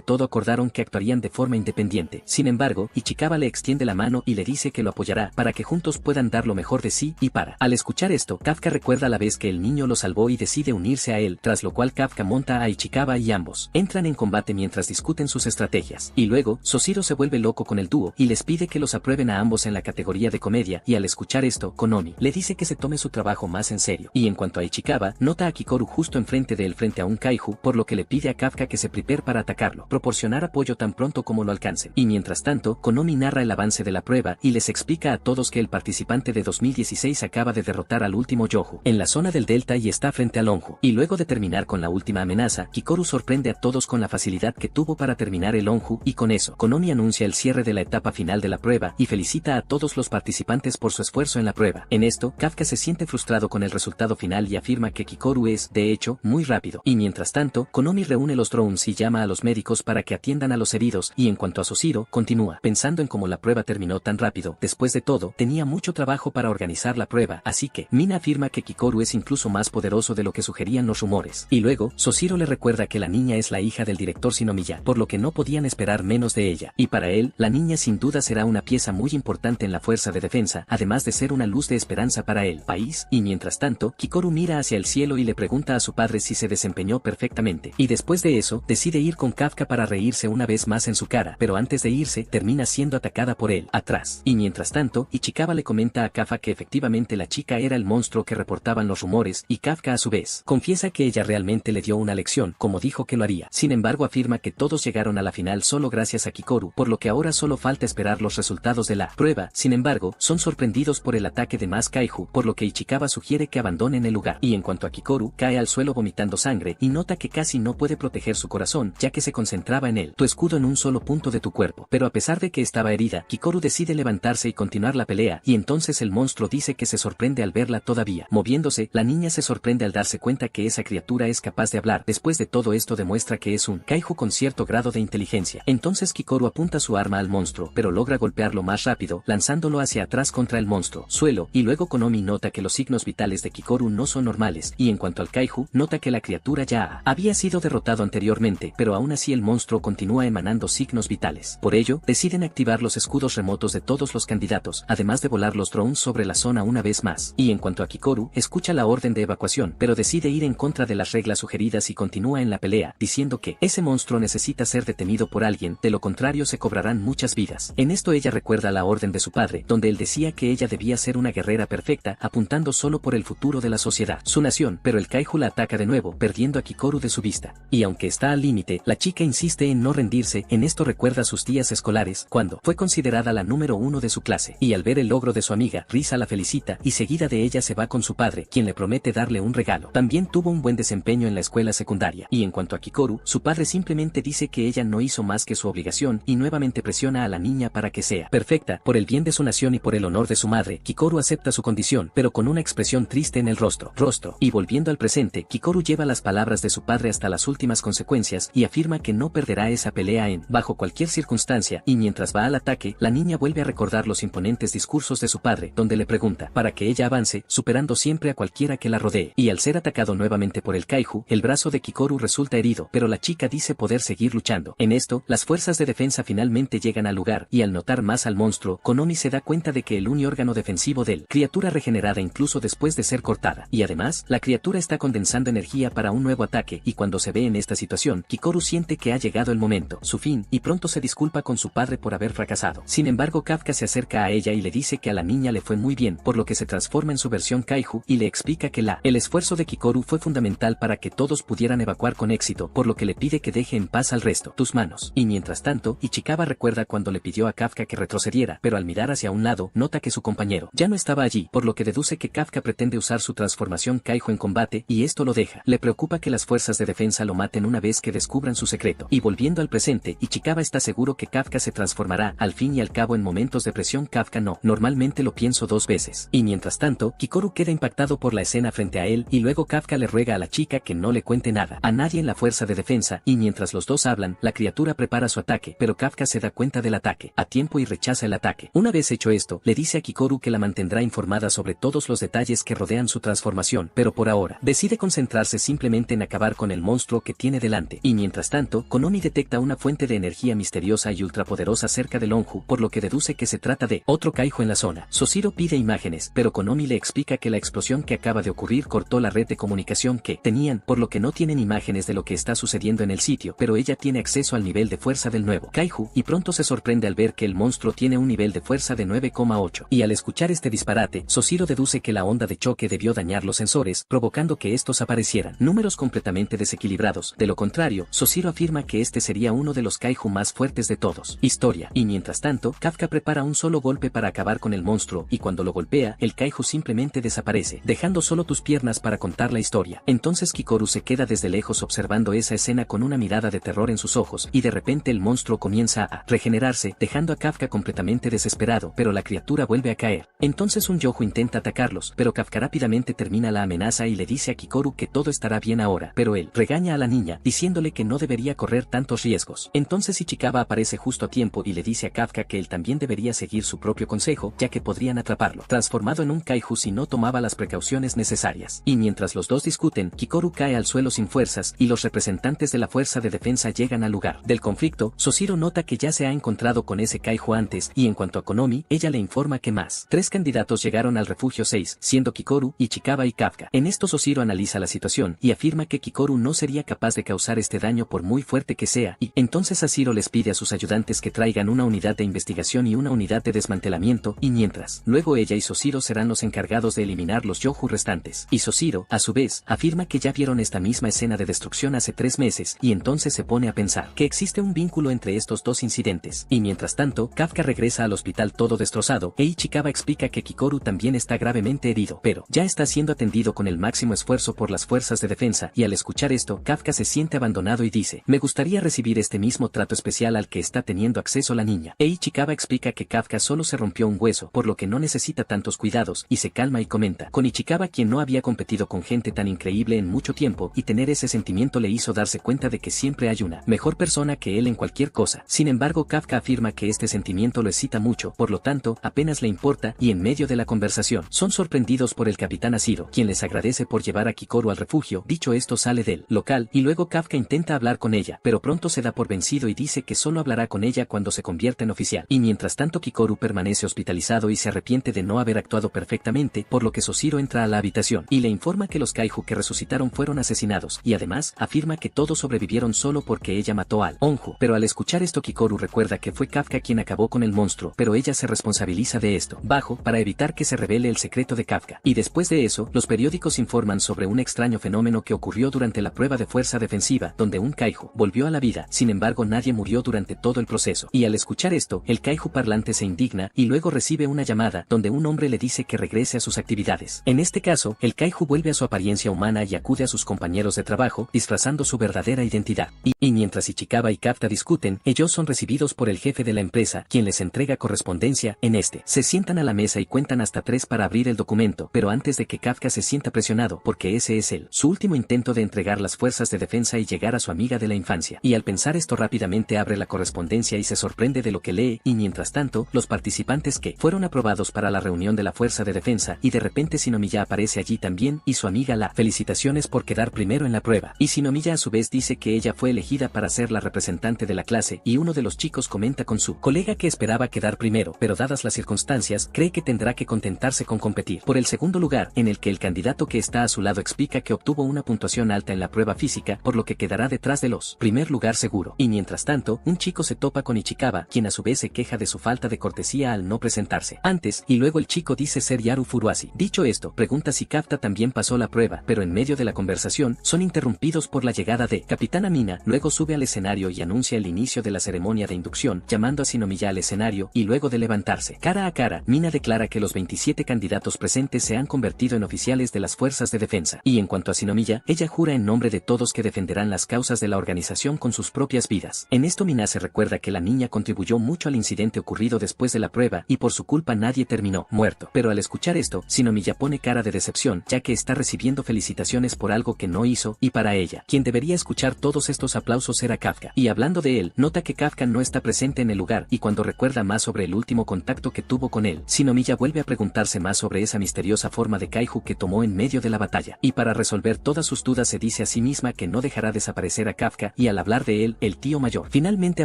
todo acordaron que actuarían de forma independiente. Sin embargo, Ichikawa le extiende la mano y le dice que lo apoyará para que juntos puedan dar lo mejor de sí y para. Al escuchar esto, Kafka recuerda a la vez que el niño lo salvó y decide unirse a él, tras lo cual Kafka monta a Ichikawa y ambos entran en combate mientras discuten sus estrategias. Y luego, Soshiro se vuelve loco con el dúo y les pide que los aprueben a ambos en la categoría de comedia y al escuchar esto, Konomi le dice que se tome su trabajo más en serio. Y en cuanto a Ichikawa, nota a Kikoru justo enfrente de él frente a un kaiju, por lo que le pide a Kafka que se prepare para atacarlo, proporcionar apoyo tan pronto como lo alcance. Y mientras tanto, Konomi narra el avance de la prueba y les explica a todos que el participante de 2016 acaba de derrotar al último Yohu en la zona del delta y está frente al Onju. Y luego de terminar con la última amenaza, Kikoru sorprende a todos con la facilidad que tuvo para terminar el Onju y con eso, Konomi anuncia el cierre de la etapa final de la prueba y felicita a todos los participantes por su esfuerzo en la prueba. En esto, Kafka se siente frustrado con el resultado final y afirma que Kikoru es, de hecho, muy rápido. Y mientras tanto, Konomi reúne los drones y llama a los médicos para que atiendan a los heridos y en cuanto a Soshiro, continúa pensando en cómo la prueba terminó tan rápido. Después de todo, tenía mucho trabajo para organizar la prueba, así que Mina afirma que Kikoru es incluso más poderoso de lo que sugerían los rumores. Y luego, Soshiro le recuerda que la niña es la hija del director Shinomiya, por lo que no podían esperar menos de ella. Y para él, la niña sin duda será una pieza muy importante en la fuerza de defensa, además de ser una luz de esperanza para el país. Y mientras tanto, Kikoru mira hacia el cielo y le pregunta a su padre si se desempeñó perfectamente. Y después de eso, decide ir con Kafka para reírse una vez más en su cara, pero antes de irse, termina siendo atacada por él, atrás. Y mientras tanto, Ichikawa le comenta a Kafka que efectivamente la chica era el monstruo que reportaban los rumores, y Kafka a su vez, confiesa que ella realmente le dio una lección, como dijo que lo haría. Sin embargo afirma que todos llegaron a la final solo gracias a Kikoru, por lo que ahora solo falta esperar los resultados de la prueba. Sin embargo, son sorprendidos por el ataque de más kaiju, por lo que Ichikawa sugiere que abandonen el lugar. Y en cuanto a Kikoru, cae al suelo vomitando sangre, y nota que casi no puede proteger su corazón, ya que se concentraba en él, tu escudo en un solo punto de tu cuerpo. Pero a pesar de que estaba herida, Kikoru decide levantarse y continuar la pelea, y entonces el monstruo dice que se sorprende al verla todavía moviéndose. La niña se sorprende al darse cuenta que esa criatura es capaz de hablar. Después de todo esto demuestra que es un kaiju con cierto grado de inteligencia. Entonces Kikoru apunta su arma al monstruo, pero logra golpearlo más rápido, lanzándolo hacia atrás contra el monstruo, suelo, y luego Konomi nota que los signos vitales de Kikoru no son normales, y en cuanto al kaiju, nota que la criatura ya había sido derrotado anteriormente, pero aún así el monstruo continúa emanando signos vitales. Por ello, deciden activar los escudos remotos de todos los candidatos, además de volar los drones sobre la zona una vez más. Y en cuanto a Kikoru, escucha la orden de evacuación, pero decide ir en contra de las reglas sugeridas y continúa en la pelea, diciendo que ese monstruo necesita ser detenido por alguien, de lo contrario se cobrarán muchas vidas. En esto ella recuerda la orden de su padre, donde él decía que ella debía ser una guerrera perfecta, apuntando solo por el futuro de la sociedad, su nación, pero el kaiju la ataca de nuevo, perdiendo a Kikoru de su vista. Y aunque está al límite, la chica insiste en no rendirse. En esto recuerda sus días escolares, cuando fue considerada la número 1 de su clase, y al ver el logro de su amiga, Risa la felicita, y seguida de ella se va con su padre, padre, quien le promete darle un regalo. También tuvo un buen desempeño en la escuela secundaria. Y en cuanto a Kikoru, su padre simplemente dice que ella no hizo más que su obligación y nuevamente presiona a la niña para que sea perfecta. Por el bien de su nación y por el honor de su madre, Kikoru acepta su condición, pero con una expresión triste en el rostro. Y volviendo al presente, Kikoru lleva las palabras de su padre hasta las últimas consecuencias y afirma que no perderá esa pelea bajo cualquier circunstancia, y mientras va al ataque, la niña vuelve a recordar los imponentes discursos de su padre, donde le pregunta para que ella avance, superando siempre a cualquiera que la rodee. Y al ser atacado nuevamente por el kaiju, el brazo de Kikoru resulta herido, pero la chica dice poder seguir luchando. En esto, las fuerzas de defensa finalmente llegan al lugar, y al notar más al monstruo, Konomi se da cuenta de que el único órgano defensivo del criatura regenerada incluso después de ser cortada. Y además, la criatura está condensando energía para un nuevo ataque, y cuando se ve en esta situación, Kikoru siente que ha llegado el momento, su fin, y pronto se disculpa con su padre por haber fracasado. Sin embargo, Kafka se acerca a ella y le dice que a la niña le fue muy bien, por lo que se transforma en su versión kaiju, y le explica que el esfuerzo de Kikoru fue fundamental para que todos pudieran evacuar con éxito, por lo que le pide que deje en paz al resto. Tus manos. Y mientras tanto, Ichikawa recuerda cuando le pidió a Kafka que retrocediera, pero al mirar hacia un lado, nota que su compañero ya no estaba allí, por lo que deduce que Kafka pretende usar su transformación kaiju en combate, y esto lo deja. Le preocupa que las fuerzas de defensa lo maten una vez que descubran su secreto. Y volviendo al presente, Ichikawa está seguro que Kafka se transformará. Al fin y al cabo, en momentos de presión Kafka no. Normalmente lo pienso 2 veces. Y mientras tanto, Kikoru queda impactado por la escena frente a él, y luego Kafka le ruega a la chica que no le cuente nada a nadie en la fuerza de defensa, y mientras los dos hablan, la criatura prepara su ataque, pero Kafka se da cuenta del ataque a tiempo y rechaza el ataque. Una vez hecho esto, le dice a Kikoru que la mantendrá informada sobre todos los detalles que rodean su transformación, pero por ahora, decide concentrarse simplemente en acabar con el monstruo que tiene delante. Y mientras tanto, Konomi detecta una fuente de energía misteriosa y ultrapoderosa cerca del Onju, por lo que deduce que se trata de otro kaiju en la zona. Soshiro pide imágenes, pero Konomi le explica que la explosión que acaba de ocurrir cortó la red de comunicación que tenían, por lo que no tienen imágenes de lo que está sucediendo en el sitio, pero ella tiene acceso al nivel de fuerza del nuevo kaiju, y pronto se sorprende al ver que el monstruo tiene un nivel de fuerza de 9,8. Y al escuchar este disparate, Soshiro deduce que la onda de choque debió dañar los sensores, provocando que estos aparecieran números completamente desequilibrados. De lo contrario, Soshiro afirma que este sería uno de los kaiju más fuertes de todos. Historia. Y mientras tanto, Kafka prepara un solo golpe para acabar con el monstruo, y cuando lo golpea, el kaiju simplemente desaparece, dejando solo tus piernas para contar la historia. Entonces Kikoru se queda desde lejos observando esa escena con una mirada de terror en sus ojos, y de repente el monstruo comienza a regenerarse, dejando a Kafka completamente desesperado, pero la criatura vuelve a caer. Entonces un Yohu intenta atacarlos, pero Kafka rápidamente termina la amenaza y le dice a Kikoru que todo estará bien ahora, pero él regaña a la niña, diciéndole que no debería correr tantos riesgos. Entonces Ichikawa aparece justo a tiempo y le dice a Kafka que él también debería seguir su propio consejo, ya que podrían atraparlo, transformado en un kaiju si no tomaba las precauciones necesarias. Y mientras los dos discuten, Kikoru cae al suelo sin fuerzas, y los representantes de la fuerza de defensa llegan al lugar del conflicto. Soshiro nota que ya se ha encontrado con ese kaiju antes, y en cuanto a Konomi, ella le informa que más 3 candidatos llegaron al refugio 6, siendo Kikoru, Ichikawa y Kafka. En esto Soshiro analiza la situación, y afirma que Kikoru no sería capaz de causar este daño por muy fuerte que sea, y entonces Soshiro les pide a sus ayudantes que traigan una unidad de investigación y una unidad de desmantelamiento, y mientras, luego ella y Soshiro serán los encargados de eliminar los Yohu restantes. Y Soshiro, a su vez, afirma que ya vieron esta misma escena de destrucción hace 3 meses, y entonces se pone a pensar que existe un vínculo entre estos dos incidentes. Y mientras tanto, Kafka regresa al hospital todo destrozado, e Ichikawa explica que Kikoru también está gravemente herido, pero ya está siendo atendido con el máximo esfuerzo por las fuerzas de defensa, y al escuchar esto, Kafka se siente abandonado y dice, me gustaría recibir este mismo trato especial al que está teniendo acceso la niña. E Ichikawa explica que Kafka solo se rompió un hueso, por lo que no necesita tantos cuidados, y se calma y comenta con Ichikawa, quien no había competido con gente tan increíble en mucho tiempo, y tener ese sentimiento le hizo darse cuenta de que siempre hay una mejor persona que él en cualquier cosa. Sin embargo, Kafka afirma que este sentimiento lo excita mucho, por lo tanto, apenas le importa, y en medio de la conversación, son sorprendidos por el capitán Ashiro, quien les agradece por llevar a Kikoru al refugio. Dicho esto, sale del local, y luego Kafka intenta hablar con ella, pero pronto se da por vencido y dice que solo hablará con ella cuando se convierta en oficial. Y mientras tanto Kikoru permanece hospitalizado y se arrepiente de no haber actuado perfectamente, por lo que Soshiro entra a la habitación, y le informa que los kaiju que resucitaron fueron asesinados, y además, afirma que todos sobrevivieron solo porque ella mató al Onju. Pero al escuchar esto Kikoru recuerda que fue Kafka quien acabó con el monstruo, pero ella se responsabiliza de esto, para evitar que se revele el secreto de Kafka. Y después de eso, los periódicos informan sobre un extraño fenómeno que ocurrió durante la prueba de fuerza defensiva, donde un kaiju volvió a la vida, sin embargo nadie murió durante todo el proceso. Y al escuchar esto, el kaiju parlante se indigna, y luego recibe una llamada, donde un hombre le dice que regrese a sus actividades. En este caso, el kaiju vuelve a su apariencia humana y acude a sus compañeros de trabajo, disfrazando su verdadera identidad. Y mientras Ichikawa y Kafka discuten, ellos son recibidos por el jefe de la empresa, quien les entrega correspondencia. Se sientan a la mesa y cuentan hasta 3 para abrir el documento, pero antes de que Kafka se sienta presionado, porque ese es su último intento de entregar las fuerzas de defensa y llegar a su amiga de la infancia. Y al pensar esto rápidamente abre la correspondencia y se sorprende de lo que lee, y mientras tanto, los participantes que fueron aprobados para la reunión de la fuerza de defensa, y de repente Shinomiya aparece allí también, y su amiga la felicitaciones por quedar primero en la prueba. Y Shinomiya a su vez dice que ella fue elegida para ser la representante de la clase, y uno de los chicos comenta con su colega que esperaba quedar primero, pero dadas las circunstancias, cree que tendrá que contentarse con competir por el segundo lugar, en el que el candidato que está a su lado explica que obtuvo una puntuación alta en la prueba física, por lo que quedará detrás de los primer lugar seguro. Y mientras tanto, un chico se topa con Ichikawa, quien a su vez se queja de su falta de cortesía al no presentarse antes, y luego el chico dice ser Yaru Furuhashi. Dicho esto, pregunta si Kafka también pasó la prueba, pero en medio de la conversación, son interrumpidos por la llegada de Capitana Mina. Luego sube al escenario y anuncia el inicio de la ceremonia de inducción, llamando a Shinomiya al escenario, y luego de levantarse cara a cara, Mina declara que los 27 candidatos presentes se han convertido en oficiales de las fuerzas de defensa. Y en cuanto a Shinomiya, ella jura en nombre de todos que defenderán las causas de la organización con sus propias vidas. En esto Mina se recuerda que la niña contribuyó mucho al incidente ocurrido después de la prueba, y por su culpa nadie terminó muerto. Pero al escuchar esto, Shinomiya pone cara de decepción, ya que está recibiendo felicitaciones por algo que no hizo, y para ella, quien debería escuchar todos estos aplausos era Kafka. Y hablando de él, nota que Kafka no está presente en el lugar, y cuando recuerda más sobre el último contacto que tuvo con él, Shinomiya vuelve a preguntarse más sobre esa misteriosa forma de kaiju que tomó en medio de la batalla. Y para resolver todas sus dudas se dice a sí misma que no dejará desaparecer a Kafka, y al hablar de él, el tío mayor finalmente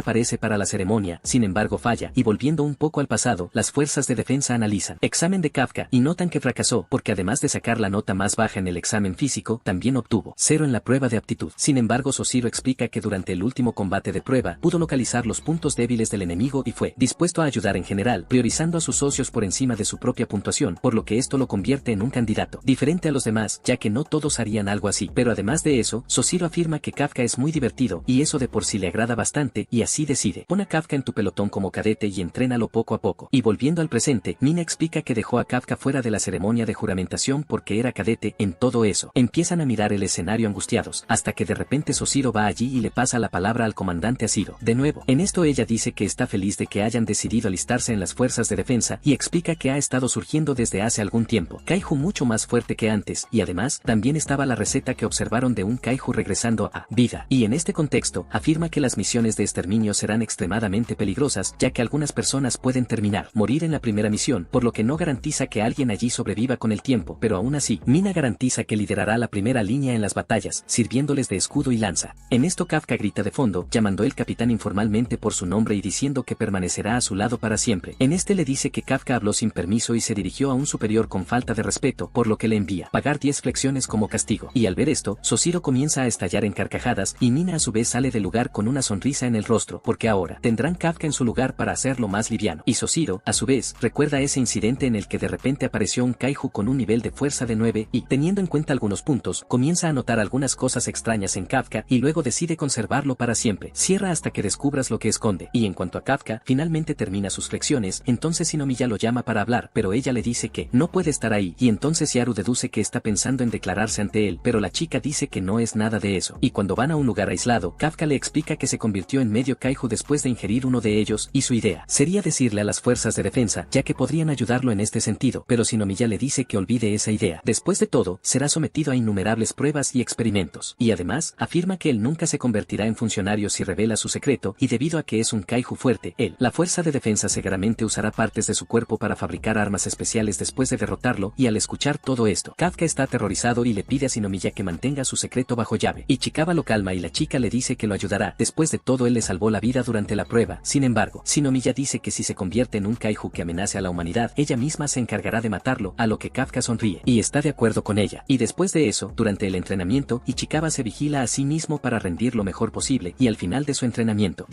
aparece para la ceremonia, sin embargo falla, y volviendo un poco al pasado, las fuerzas de defensa analizan examen de Kafka, y notan que fracasó, porque además de sacar la nota más baja en el examen físico, también obtuvo 0 en la prueba de aptitud. Sin embargo Soshiro explica que durante el último combate de prueba, pudo localizar los puntos débiles del enemigo y fue dispuesto a ayudar en general, priorizando a sus socios por encima de su propia puntuación, por lo que esto lo convierte en un candidato diferente a los demás, ya que no todos harían algo así. Pero además de eso, Soshiro afirma que Kafka es muy divertido, y eso de por sí le agrada bastante, y así decide: pon a Kafka en tu pelotón como cadete y entrénalo poco a poco. Y volviendo al presente, Mina explica que dejó a Kafka fuera de la ceremonia de juramentación porque era cadete. En todo eso, empiezan a mirar el escenario angustiados, hasta que de repente Soshiro va allí y le pasa la palabra al comandante Asiro. De nuevo, en esto ella dice que está feliz de que hayan decidido alistarse en las fuerzas de defensa, y explica que ha estado surgiendo desde hace algún tiempo kaiju mucho más fuerte que antes, y además, también estaba la receta que observaron de un kaiju regresando a vida. Y en este contexto, afirma que las misiones de exterminio serán extremadamente peligrosas, ya que algunas personas pueden morir en la primera misión, por lo que no garantiza que alguien allí sobreviva con el tiempo, pero aún así, Mina garantiza que liderará la primera línea en las batallas, sirviéndoles de escudo y lanza. En esto Kafka grita de fondo, llamando el capitán informalmente por su nombre y diciendo que permanecerá a su lado para siempre. En este le dice que Kafka habló sin permiso y se dirigió a un superior con falta de respeto, por lo que le envía pagar 10 flexiones como castigo. Y al ver esto, Soshiro comienza a estallar en carcajadas, y Mina a su vez sale del lugar con una sonrisa en el rostro, porque ahora tendrán Kafka en su lugar para hacerlo más liviano. Y Soshiro, a su vez, recuerda ese incidente en el que de repente apareció un kaiju con un nivel de fuerza de 9, y teniendo en cuenta algunos puntos, comienza a notar algunas cosas extrañas en Kafka, y luego decide conservarlo para siempre. Cierra hasta que descubras lo que esconde. Y en cuanto a Kafka, finalmente termina sus flexiones, entonces Shinomiya lo llama para hablar, pero ella le dice que no puede estar ahí, y entonces Yaru deduce que está pensando en declararse ante él, pero la chica dice que no es nada de eso. Y cuando van a un lugar aislado, Kafka le explica que se convirtió en medio kaiju después de ingerir uno de ellos, y su idea sería decirle a las fuerzas de defensa, ya que podrían ayudarlo en este sentido, pero Shinomiya le dice que olvide esa idea. Después de todo, será sometido a innumerables pruebas y experimentos, y además, afirma que él nunca se convertirá en funcionario si revela su secreto, y debido a que es un kaiju fuerte, la fuerza de defensa seguramente usará partes de su cuerpo para fabricar armas especiales después de derrotarlo. Y al escuchar todo esto, Kafka está aterrorizado y le pide a Shinomiya que mantenga su secreto bajo llave. Ichikawa lo calma y la chica le dice que lo ayudará. Después de todo, él le salvó la vida durante la prueba. Sin embargo, Shinomiya dice que si se convierte en un kaiju que amenace a la humanidad, ella misma se encargará de matarlo, a lo que Kafka sonríe y está de acuerdo con ella. Y después de eso, durante el entrenamiento, Ichikawa se vigila a sí mismo para rendir lo mejor posible, y al final de su entrenamiento,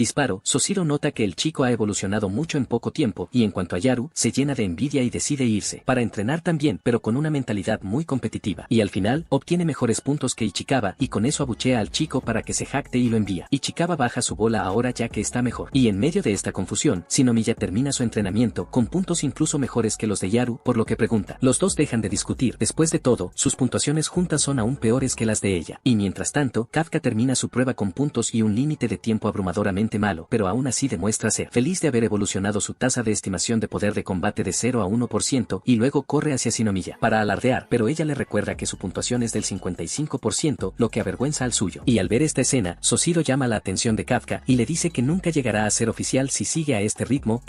Soshiro nota que el chico ha evolucionado mucho en poco tiempo, y en cuanto a Yaru, se llena de envidia y decide irse para entrenar también, pero con una mentalidad muy competitiva, y al final, obtiene mejores puntos que Ichikawa, y con eso abuchea al chico para que se jacte y lo envía. Ichikawa baja su bola ahora ya que está mejor, y en medio de esta confusión, Shinomiya termina su entrenamiento con puntos incluso mejores que los de Yaru, por lo que pregunta: ¿los dos dejan de discutir. Después de todo, sus puntuaciones juntas son aún peores que las de ella. Y mientras tanto, Kafka termina su prueba con puntos y un límite de tiempo abrumadoramente malo, pero aún así demuestra ser feliz de haber evolucionado su tasa de estimación de poder de combate de 0 a 1% y luego corre hacia Shinomiya para alardear, pero ella le recuerda que su puntuación es del 55%, lo que avergüenza al suyo. Y al ver esta escena, Soshiro llama la atención de Kafka y le dice que nunca llegará a ser oficial si sigue a este ritmo.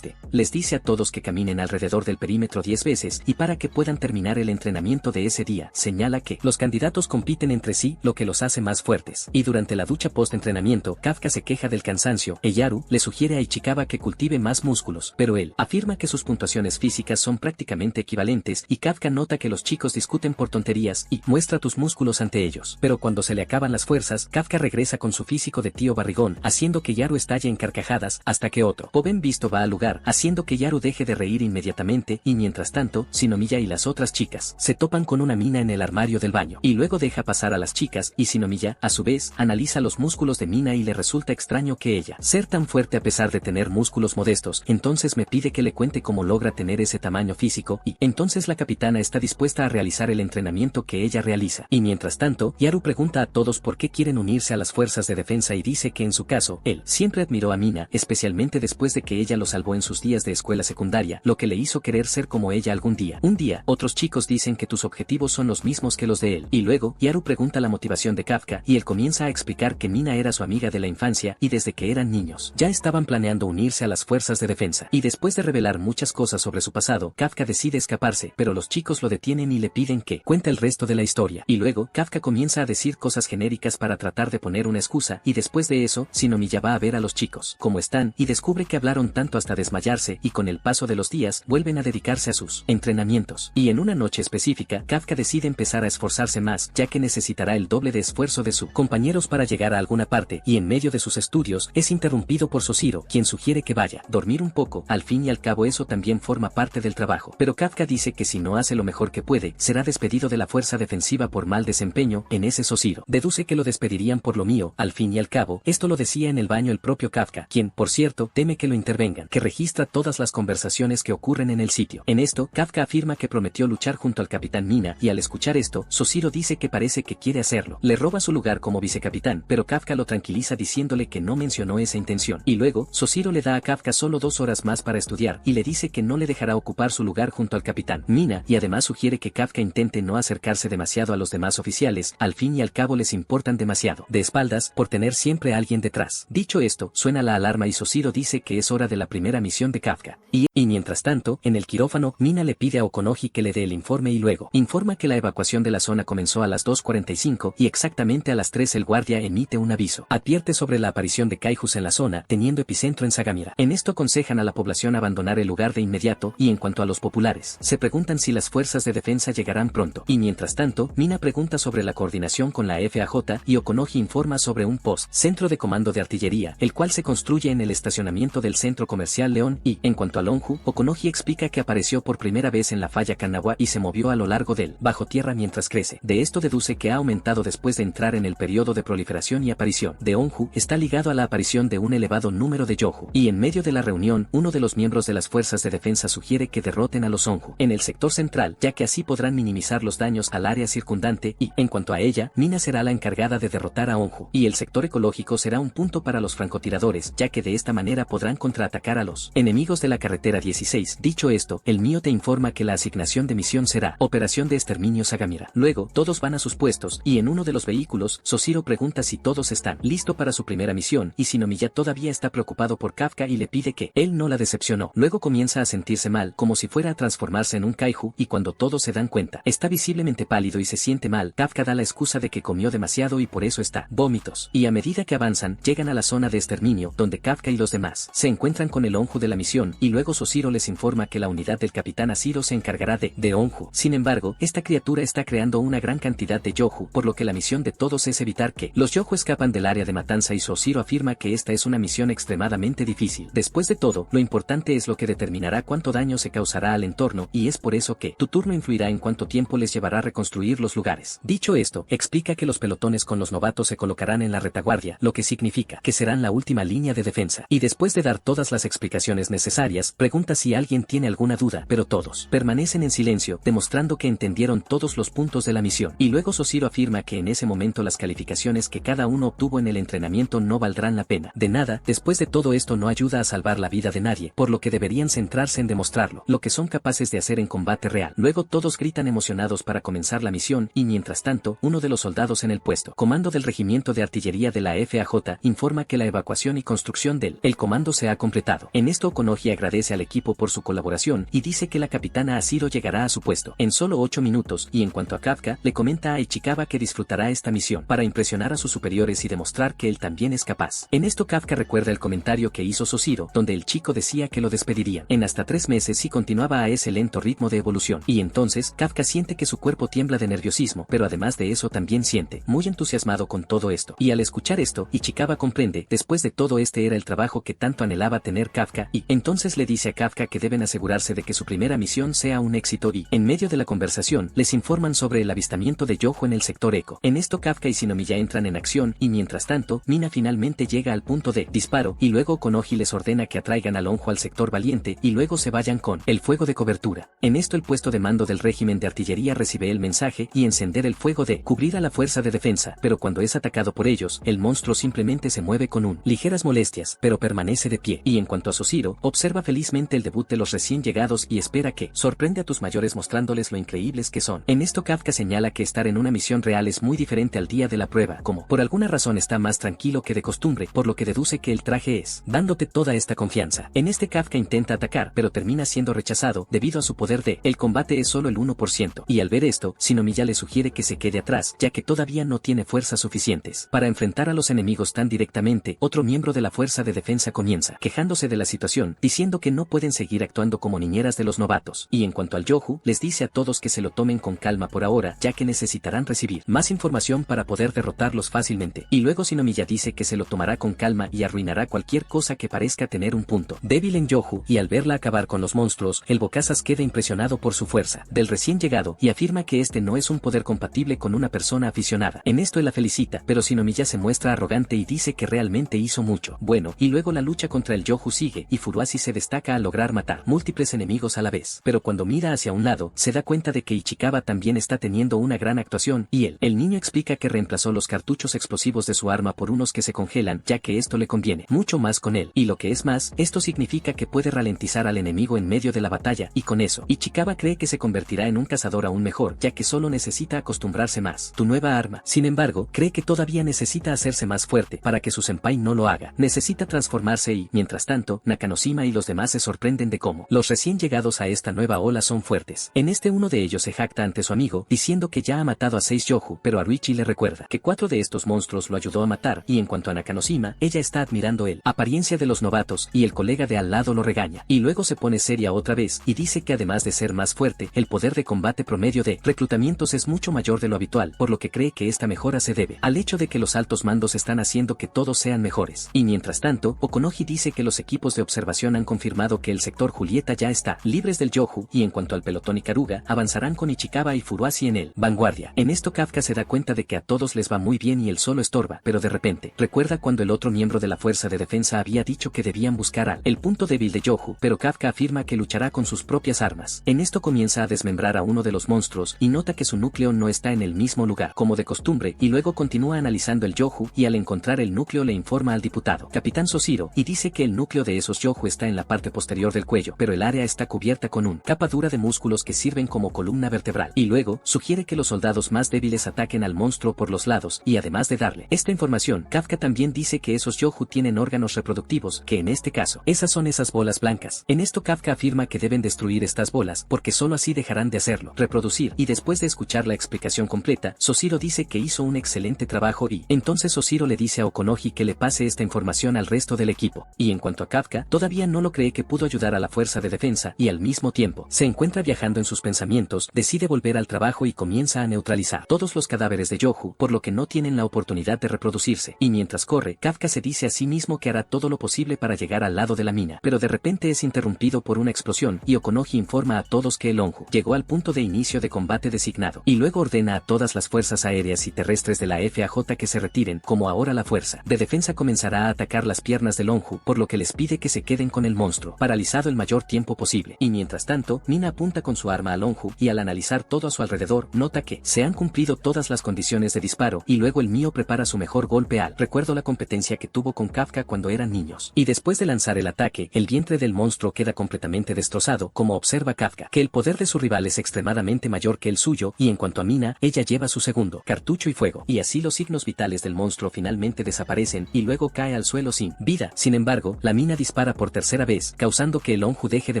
Les dice a todos que caminen alrededor del perímetro 10 veces y para que puedan terminar el entrenamiento de ese día, señala que los candidatos compiten entre sí, lo que los hace más fuertes. Y durante la ducha post-entrenamiento, Kafka se queja del cansancio e Yaru le sugiere a Ichikawa que cultive más músculos, pero él afirma que sus puntuaciones físicas son prácticamente equivalentes y Kafka nota que los chicos discuten por tonterías y muestra tus músculos ante ellos. Pero cuando se le acaban las fuerzas, Kafka regresa con su físico de tío barrigón, haciendo que Yaru estalle en carcajadas hasta que otro joven visto va al lugar, haciendo que Yaru deje de reír inmediatamente y mientras tanto, Shinomiya y las otras chicas se topan con una mina en el armario del baño y luego deja pasar a las chicas y Shinomiya, a su vez, analiza los músculos de Mina y le resulta extraño que ella ser tan fuerte a pesar de tener músculos modestos, entonces me pide que le cuente cómo logra tener ese tamaño físico y entonces la capitana está dispuesta a realizar el entrenamiento que ella realiza. Y mientras tanto, Yaru pregunta a todos por qué quieren unirse a las fuerzas de defensa y dice que en su caso, él siempre admiró a Mina, especialmente después de que ella lo salvó en sus días de escuela secundaria, lo que le hizo querer ser como ella algún día. Un día, otros chicos dicen que tus objetivos son los mismos que los de él. Y luego, Yaru pregunta la motivación de Kafka y él comienza a explicar que Mina era su amiga de la infancia y desde que eran niños ya estaban planeando unirse a las fuerzas de defensa. Y después de revelar muchas cosas sobre su pasado, Kafka decide escaparse, pero los chicos lo detienen y le piden que cuente el resto de la historia. Y luego, Kafka comienza a decir cosas genéricas para tratar de poner una excusa y después de eso, Shinomiya va a ver a los chicos cómo están y descubre que hablaron tanto hasta desmayarse y con el paso de los días vuelven a dedicarse a sus entrenamientos. Y en una noche específica, Kafka decide empezar a esforzarse más, ya que necesitará el doble de esfuerzo de sus compañeros para llegar a alguna parte, y en medio de sus estudios es interrumpido por Soshiro, quien sugiere que vaya a dormir un poco. Al fin y al cabo eso también forma parte del trabajo, pero Kafka dice que si no hace lo mejor que puede, será despedido de la fuerza defensiva por mal desempeño. En ese Soshiro deduce que lo despedirían por lo mío. Al fin y al cabo, esto lo decía en el baño el propio Kafka, quien, por cierto, teme que lo intervengan, que registra todas las conversaciones que ocurren en el sitio. En esto, Kafka afirma que prometió luchar junto al capitán Mina, y al escuchar esto, Soshiro dice que parece que quiere hacerlo. Le roba su lugar como vicecapitán, pero Kafka lo tranquiliza diciéndole que no mencionó esa intención. Y luego, Soshiro le da a Kafka solo 2 horas más para estudiar, y le dice que no le dejará ocupar su lugar junto al capitán Mina, y además sugiere que Kafka intente no acercarse demasiado a los demás oficiales, al fin y al cabo les importan demasiado de espaldas por tener siempre a alguien detrás. Dicho esto, suena la alarma y Soshiro dice que es hora de la primera misión de Kafka. Y mientras tanto, en el quirófano, Mina le pide a Okonoji que le dé el informe y luego informa que la evacuación de la zona comenzó a las 2:45 y exactamente a las 3 el guardia emite un aviso. Advierte sobre la aparición de kaijus en la zona, teniendo epicentro en Sagamira. En esto aconsejan a la población abandonar el lugar de inmediato y en cuanto a los populares, se preguntan si las fuerzas de defensa llegarán pronto. Y mientras tanto, Mina pregunta sobre la coordinación con la FAJ y Okonoji informa sobre un centro de comando de artillería, el cual se construye en el estacionamiento del centro comercial León. Y, en cuanto a Lonju, Okonoji explica que apareció por primera vez en la falla Kanawa y se movió a lo largo del bajo tierra mientras crece. De esto deduce que ha aumentado después de entrar en el periodo de proliferación y aparición de Onju está ligado a la aparición de un elevado número de Yoju. Y en medio de la reunión, uno de los miembros de las fuerzas de defensa sugiere que derroten a los Onju en el sector central, ya que así podrán minimizar los daños al área circundante. Y, en cuanto a ella, Mina será la encargada de derrotar a Onju, y el sector ecológico será un punto para los francotiradores, ya que de esta manera podrán contraatacar a los enemigos de la carretera 16. Dicho esto, el Mio te informa que la asignación de misión será Operación de Exterminio Sagamira. Luego, todos van a sus puestos, y en uno de los vehículos, Soshiro pregunta si todos están listos para su primera misión, y Shinomiya todavía está preocupado por Kafka y le pide que él no la decepcionó. Luego comienza a sentirse mal, como si fuera a transformarse en un kaiju, y cuando todos se dan cuenta, está visiblemente pálido y se siente mal. Kafka da la excusa de que comió demasiado y por eso está vómitos. Y a medida que avanzan, llegan a la zona de exterminio, donde Kafka y los demás se encuentran con el Onju de la misión, y luego Soshiro les informa que la unidad del capitán Asiro se encargará de Onju. Sin embargo, esta criatura está creando una gran cantidad de Yoju, por lo que la misión de todos es evitar que los Yoju escapan del área de matanza, y Soshiro afirma que esta es una misión extremadamente difícil. Después de todo, lo importante es lo que determinará cuánto daño se causará al entorno, y es por eso que tu turno influirá en cuánto tiempo les llevará a reconstruir los lugares. Dicho esto, explica que los pelotones con los novatos se colocarán en la retaguardia, lo que significa que serán la última línea de defensa. Y después de dar todas las explicaciones necesarias, pregunta si alguien tiene alguna duda, pero todos permanecen en silencio, demostrando que entendieron todos los puntos de la misión. Y luego Soshiro afirma que en ese momento las calificaciones que cada uno obtuvo en el entrenamiento no valdrán la pena. De nada, después de todo esto no ayuda a salvar la vida de nadie, por lo que deberían centrarse en demostrarlo, lo que son capaces de hacer en combate real. Luego todos gritan emocionados para comenzar la misión, y mientras tanto, uno de los soldados en el puesto comando del regimiento de artillería de la FAJ informa que la evacuación y construcción del comando se ha completado. En esto Konohi agradece al equipo por su colaboración y dice que la capitana Asiro llegará a su puesto en solo 8 minutos, y en cuanto a Kafka, le comenta a Ichikawa que disfrutará esta misión para impresionar a sus superiores y demostrar que él también es capaz. En esto Kafka recuerda el comentario que hizo Soshiro, donde el chico decía que lo despedirían en hasta 3 meses si continuaba a ese lento ritmo de evolución, y entonces Kafka siente que su cuerpo tiembla de nerviosismo, pero además de eso también siente muy entusiasmado con todo esto. Y al escuchar esto, Ichikawa comprende, después de todo este era el trabajo que tanto anhelaba tener Kafka, y entonces le dice a Kafka que deben asegurarse de que su primera misión sea un éxito, y en medio de la conversación les informan sobre el avistamiento de Yojo en el sector Eco. En esto Kafka y Shinomiya entran en acción, y mientras tanto Mina finalmente llega al punto de disparo, y luego Konohi les ordena que atraigan al Onjo al sector Valiente y luego se vayan con el fuego de cobertura. En esto el puesto de mando del régimen de artillería recibe el mensaje y encender el fuego de cubrir a la fuerza de defensa, pero cuando es atacado por ellos, el monstruo simplemente se mueve con ligeras molestias, pero permanece de pie. Y en cuanto a Soshiro, observa felizmente el debut de los recién llegados y espera que sorprende a tus mayores mostrándoles lo increíbles que son. En esto Kafka señala que estar en una misión real es muy diferente al día de la prueba, como por alguna razón está más tranquilo que de costumbre, por lo que deduce que el traje es dándote toda esta confianza. En este Kafka intenta atacar, pero termina siendo rechazado debido a su poder de el combate es solo el 1%, y al ver esto, Shinomiya le sugiere que se quede atrás, ya que todavía no tiene fuerzas suficientes para enfrentar a los enemigos tan directamente. Otro miembro de la fuerza de defensa comienza quejándose de la situación, diciendo que no pueden seguir actuando como niñeras de los novatos, y en cuanto al Yohu, les dice a todos que se lo tomen con calma por ahora, ya que necesitarán recibir más información para poder derrotarlos fácilmente. Y luego Shinomiya dice que se lo tomará con calma y arruinará cualquier cosa que parezca tener un punto débil en Yohu, y al verla acabar con los monstruos, el Bokazas queda impresionado por su fuerza del recién llegado y afirma que este no es un poder compatible con una persona aficionada. En esto él la felicita, pero Shinomiya se muestra arrogante y dice que realmente hizo mucho bueno, y luego la lucha contra el Yohu sigue, y Furuashi se destaca al lograr matar múltiples enemigos a la vez, pero cuando mira hacia un lado, se da cuenta de que Ichikawa también está teniendo una gran actuación, y el niño explica que reemplazó los cartuchos explosivos de su arma por unos que se congelan, ya que esto le conviene mucho más con él, y lo que es más, esto significa que puede ralentizar al enemigo en medio de la batalla, y con eso, Ichikawa cree que se convertirá en un cazador aún mejor, ya que solo necesita acostumbrarse más tu nueva arma. Sin embargo, cree que todavía necesita hacerse más fuerte para que su senpai no lo haga. Necesita transformarse y, mientras tanto, Nakanoshima y los demás se sorprenden de cómo los recién llegados a esta nueva ola son fuertes. En este uno de ellos se jacta ante su amigo, diciendo que ya ha matado a 6 Yohu, pero Haruichi le recuerda que 4 de estos monstruos lo ayudó a matar, y en cuanto a Nakanoshima, ella está admirando la apariencia de los novatos, y el colega de al lado lo regaña, y luego se pone seria otra vez, y dice que además de ser más fuerte, el poder de combate promedio de reclutamientos es mucho mayor de lo habitual, por lo que cree que esta mejora se debe al hecho de que los altos mandos están haciendo que todos sean mejores. Y mientras tanto, Okonoji dice que los equipos de observación han confirmado que el sector Julieta ya está libres del Yohu, y en cuanto al pelotón Ikaruga, avanzarán con Ichikawa y Furuashi en el vanguardia. En esto Kafka se da cuenta de que a todos les va muy bien y él solo estorba, pero de repente, recuerda cuando el otro miembro de la fuerza de defensa había dicho que debían buscar el punto débil de Yohu, pero Kafka afirma que luchará con sus propias armas. En esto comienza a desmembrar a uno de los monstruos y nota que su núcleo no está en el mismo lugar, como de costumbre, y luego continúa analizando el Yohu, y al encontrar el núcleo le informa al diputado Capitán Soshiro, y dice que el núcleo de esos Yohu está en la parte posterior del cuello, pero el área está cubierta con una capa dura de músculos que sirven como columna vertebral, y luego sugiere que los soldados más débiles ataquen al monstruo por los lados, y además de darle esta información, Kafka también dice que esos Yohu tienen órganos reproductivos, que en este caso, esas son esas bolas blancas. En esto Kafka afirma que deben destruir estas bolas, porque solo así dejarán de hacerlo, reproducir, y después de escuchar la explicación completa, Soshiro dice que hizo un excelente trabajo y, entonces Soshiro le dice a Okonoji que le pase esta información al resto del equipo, y en cuanto a Kafka, todavía no lo cree que pudo ayudar a la fuerza de defensa, y al mismo tiempo, se encuentra viajando en sus pensamientos, decide volver al trabajo y comienza a neutralizar todos los cadáveres de Yohu, por lo que no tienen la oportunidad de reproducirse, y mientras corre, Kafka se dice a sí mismo que hará todo lo posible para llegar al lado de la mina, pero de repente es interrumpido por una explosión, y Okonoji informa a todos que el Onju llegó al punto de inicio de combate designado, y luego ordena a todas las fuerzas aéreas y terrestres de la FAJ que se retiren, como ahora la fuerza de defensa comenzará a atacar las piernas del Onju, por lo que les pide que se queden con el monstruo paralizado el mayor tiempo posible, y mientras tanto, Nina apunta con su arma a Lonju y al analizar todo a su alrededor, nota que se han cumplido todas las condiciones de disparo y luego el mío prepara su mejor golpe al. Recuerdo la competencia que tuvo con Kafka cuando eran niños. Y después de lanzar el ataque, el vientre del monstruo queda completamente destrozado, como observa Kafka, que el poder de su rival es extremadamente mayor que el suyo, y en cuanto a Mina, ella lleva su segundo cartucho y fuego. Y así los signos vitales del monstruo finalmente desaparecen y luego cae al suelo sin vida. Sin embargo, la Mina dispara por tercera vez, causando que el Lonju deje de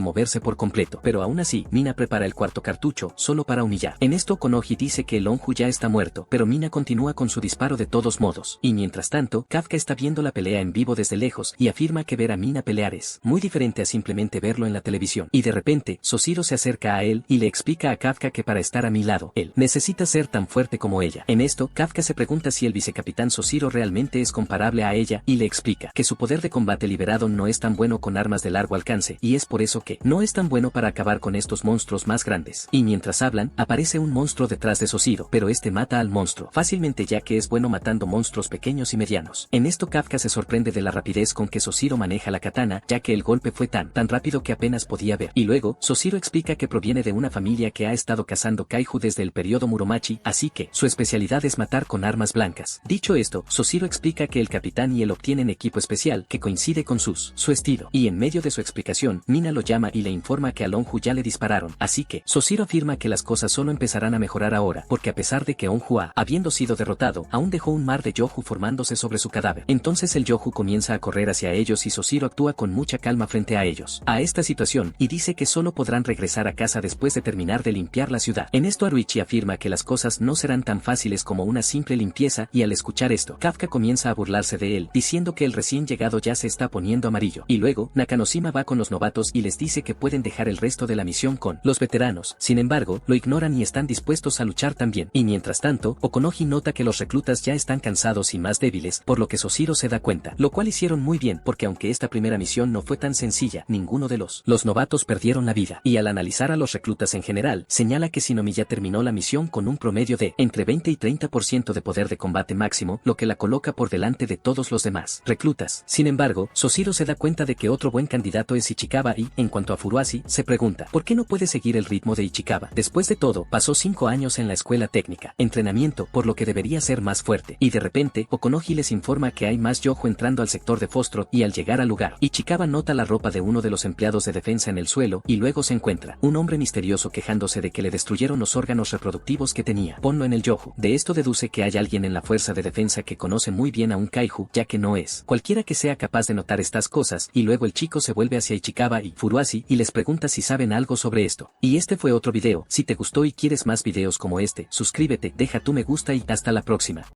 moverse por completo. Pero aún así, Mina prepara el cuarto cartucho, solo para humillar. En esto Konohi dice que el Lonju ya está muerto, pero Mina continúa con su disparo de todos modos. Y mientras tanto, Kafka está viendo la pelea en vivo desde lejos y afirma que ver a Mina pelear es muy diferente a simplemente verlo en la televisión. Y de repente, Soshiro se acerca a él y le explica a Kafka que para estar a mi lado, él necesita ser tan fuerte como ella. En esto, Kafka se pregunta si el vicecapitán Soshiro realmente es comparable a ella y le explica que su poder de combate liberado no es tan bueno con armas de largo alcance y es por eso que no es tan bueno para acabar con estos monstruos más grandes. Y mientras hablan, aparece un monstruo detrás de Soshiro, pero este mata al monstruo fácilmente ya que es bueno matando monstruos pequeños y medianos. En esto Kafka se sorprende de la rapidez con que Soshiro maneja la katana, ya que el golpe fue tan rápido que apenas podía ver. Y luego, Soshiro explica que proviene de una familia que ha estado cazando kaiju desde el periodo Muromachi, así que su especialidad es matar con armas blancas. Dicho esto, Soshiro explica que el capitán y él obtienen equipo especial que coincide con su estilo. Y en medio de su explicación, Mina lo llama y le informa que a Lonju ya le dispararon, así que Soshiro afirma que las cosas solo empezarán a mejorar ahora, porque a pesar de que Onju habiendo sido derrotado, aún dejó un mar de Yohu formándose sobre su cadáver. Entonces el Yohu comienza a correr hacia ellos y Soshiro actúa con mucha calma frente a ellos, a esta situación, y dice que solo podrán regresar a casa después de terminar de limpiar la ciudad. En esto Haruichi afirma que las cosas no serán tan fáciles como una simple limpieza, y al escuchar esto, Kafka comienza a burlarse de él, diciendo que el recién llegado ya se está poniendo amarillo. Y luego, Nakanoshima va con los novatos y les dice que pueden dejar el resto de la misión con los veteranos. Sin embargo, lo ignoran y están dispuestos a luchar también. Y mientras tanto, Okonoji nota que los reclutas ya están cansados y más débiles, por lo que Soshiro se da cuenta, lo cual hicieron muy bien porque aunque esta primera misión no fue tan sencilla, ninguno de los novatos perdieron la vida. Y al analizar a los reclutas en general, señala que Shinomiya terminó la misión con un promedio de entre 20 y 30% de poder de combate máximo, lo que la coloca por delante de todos los demás reclutas. Sin embargo, Soshiro se da cuenta de que otro buen candidato es Ichikawa y, en cuanto a Furuhashi, se pregunta, ¿por qué no puede seguir el ritmo de Ichikawa? Después de todo, pasó 5 años en la escuela técnica, entrenamiento, por lo que debería ser más fuerte. Y de repente, Okonoji les informa que hay más Yohu entrando al sector de Foxtrot y al llegar al lugar, Ichikawa nota la ropa de uno de los empleados de defensa en el suelo y luego se encuentra un hombre misterioso quejándose de que le destruyeron los órganos reproductivos que tenía. Ponlo en el Yohu. De esto deduce que hay alguien en la fuerza de defensa que conoce muy bien a un kaiju, ya que no es cualquiera que sea capaz de notar estas cosas, y luego el chico se vuelve hacia Ichikawa y Furuhashi y les pregunta si saben algo sobre esto. Y este fue otro video. Si te gustó y quieres más videos como este, suscríbete, deja tu me gusta y hasta la próxima.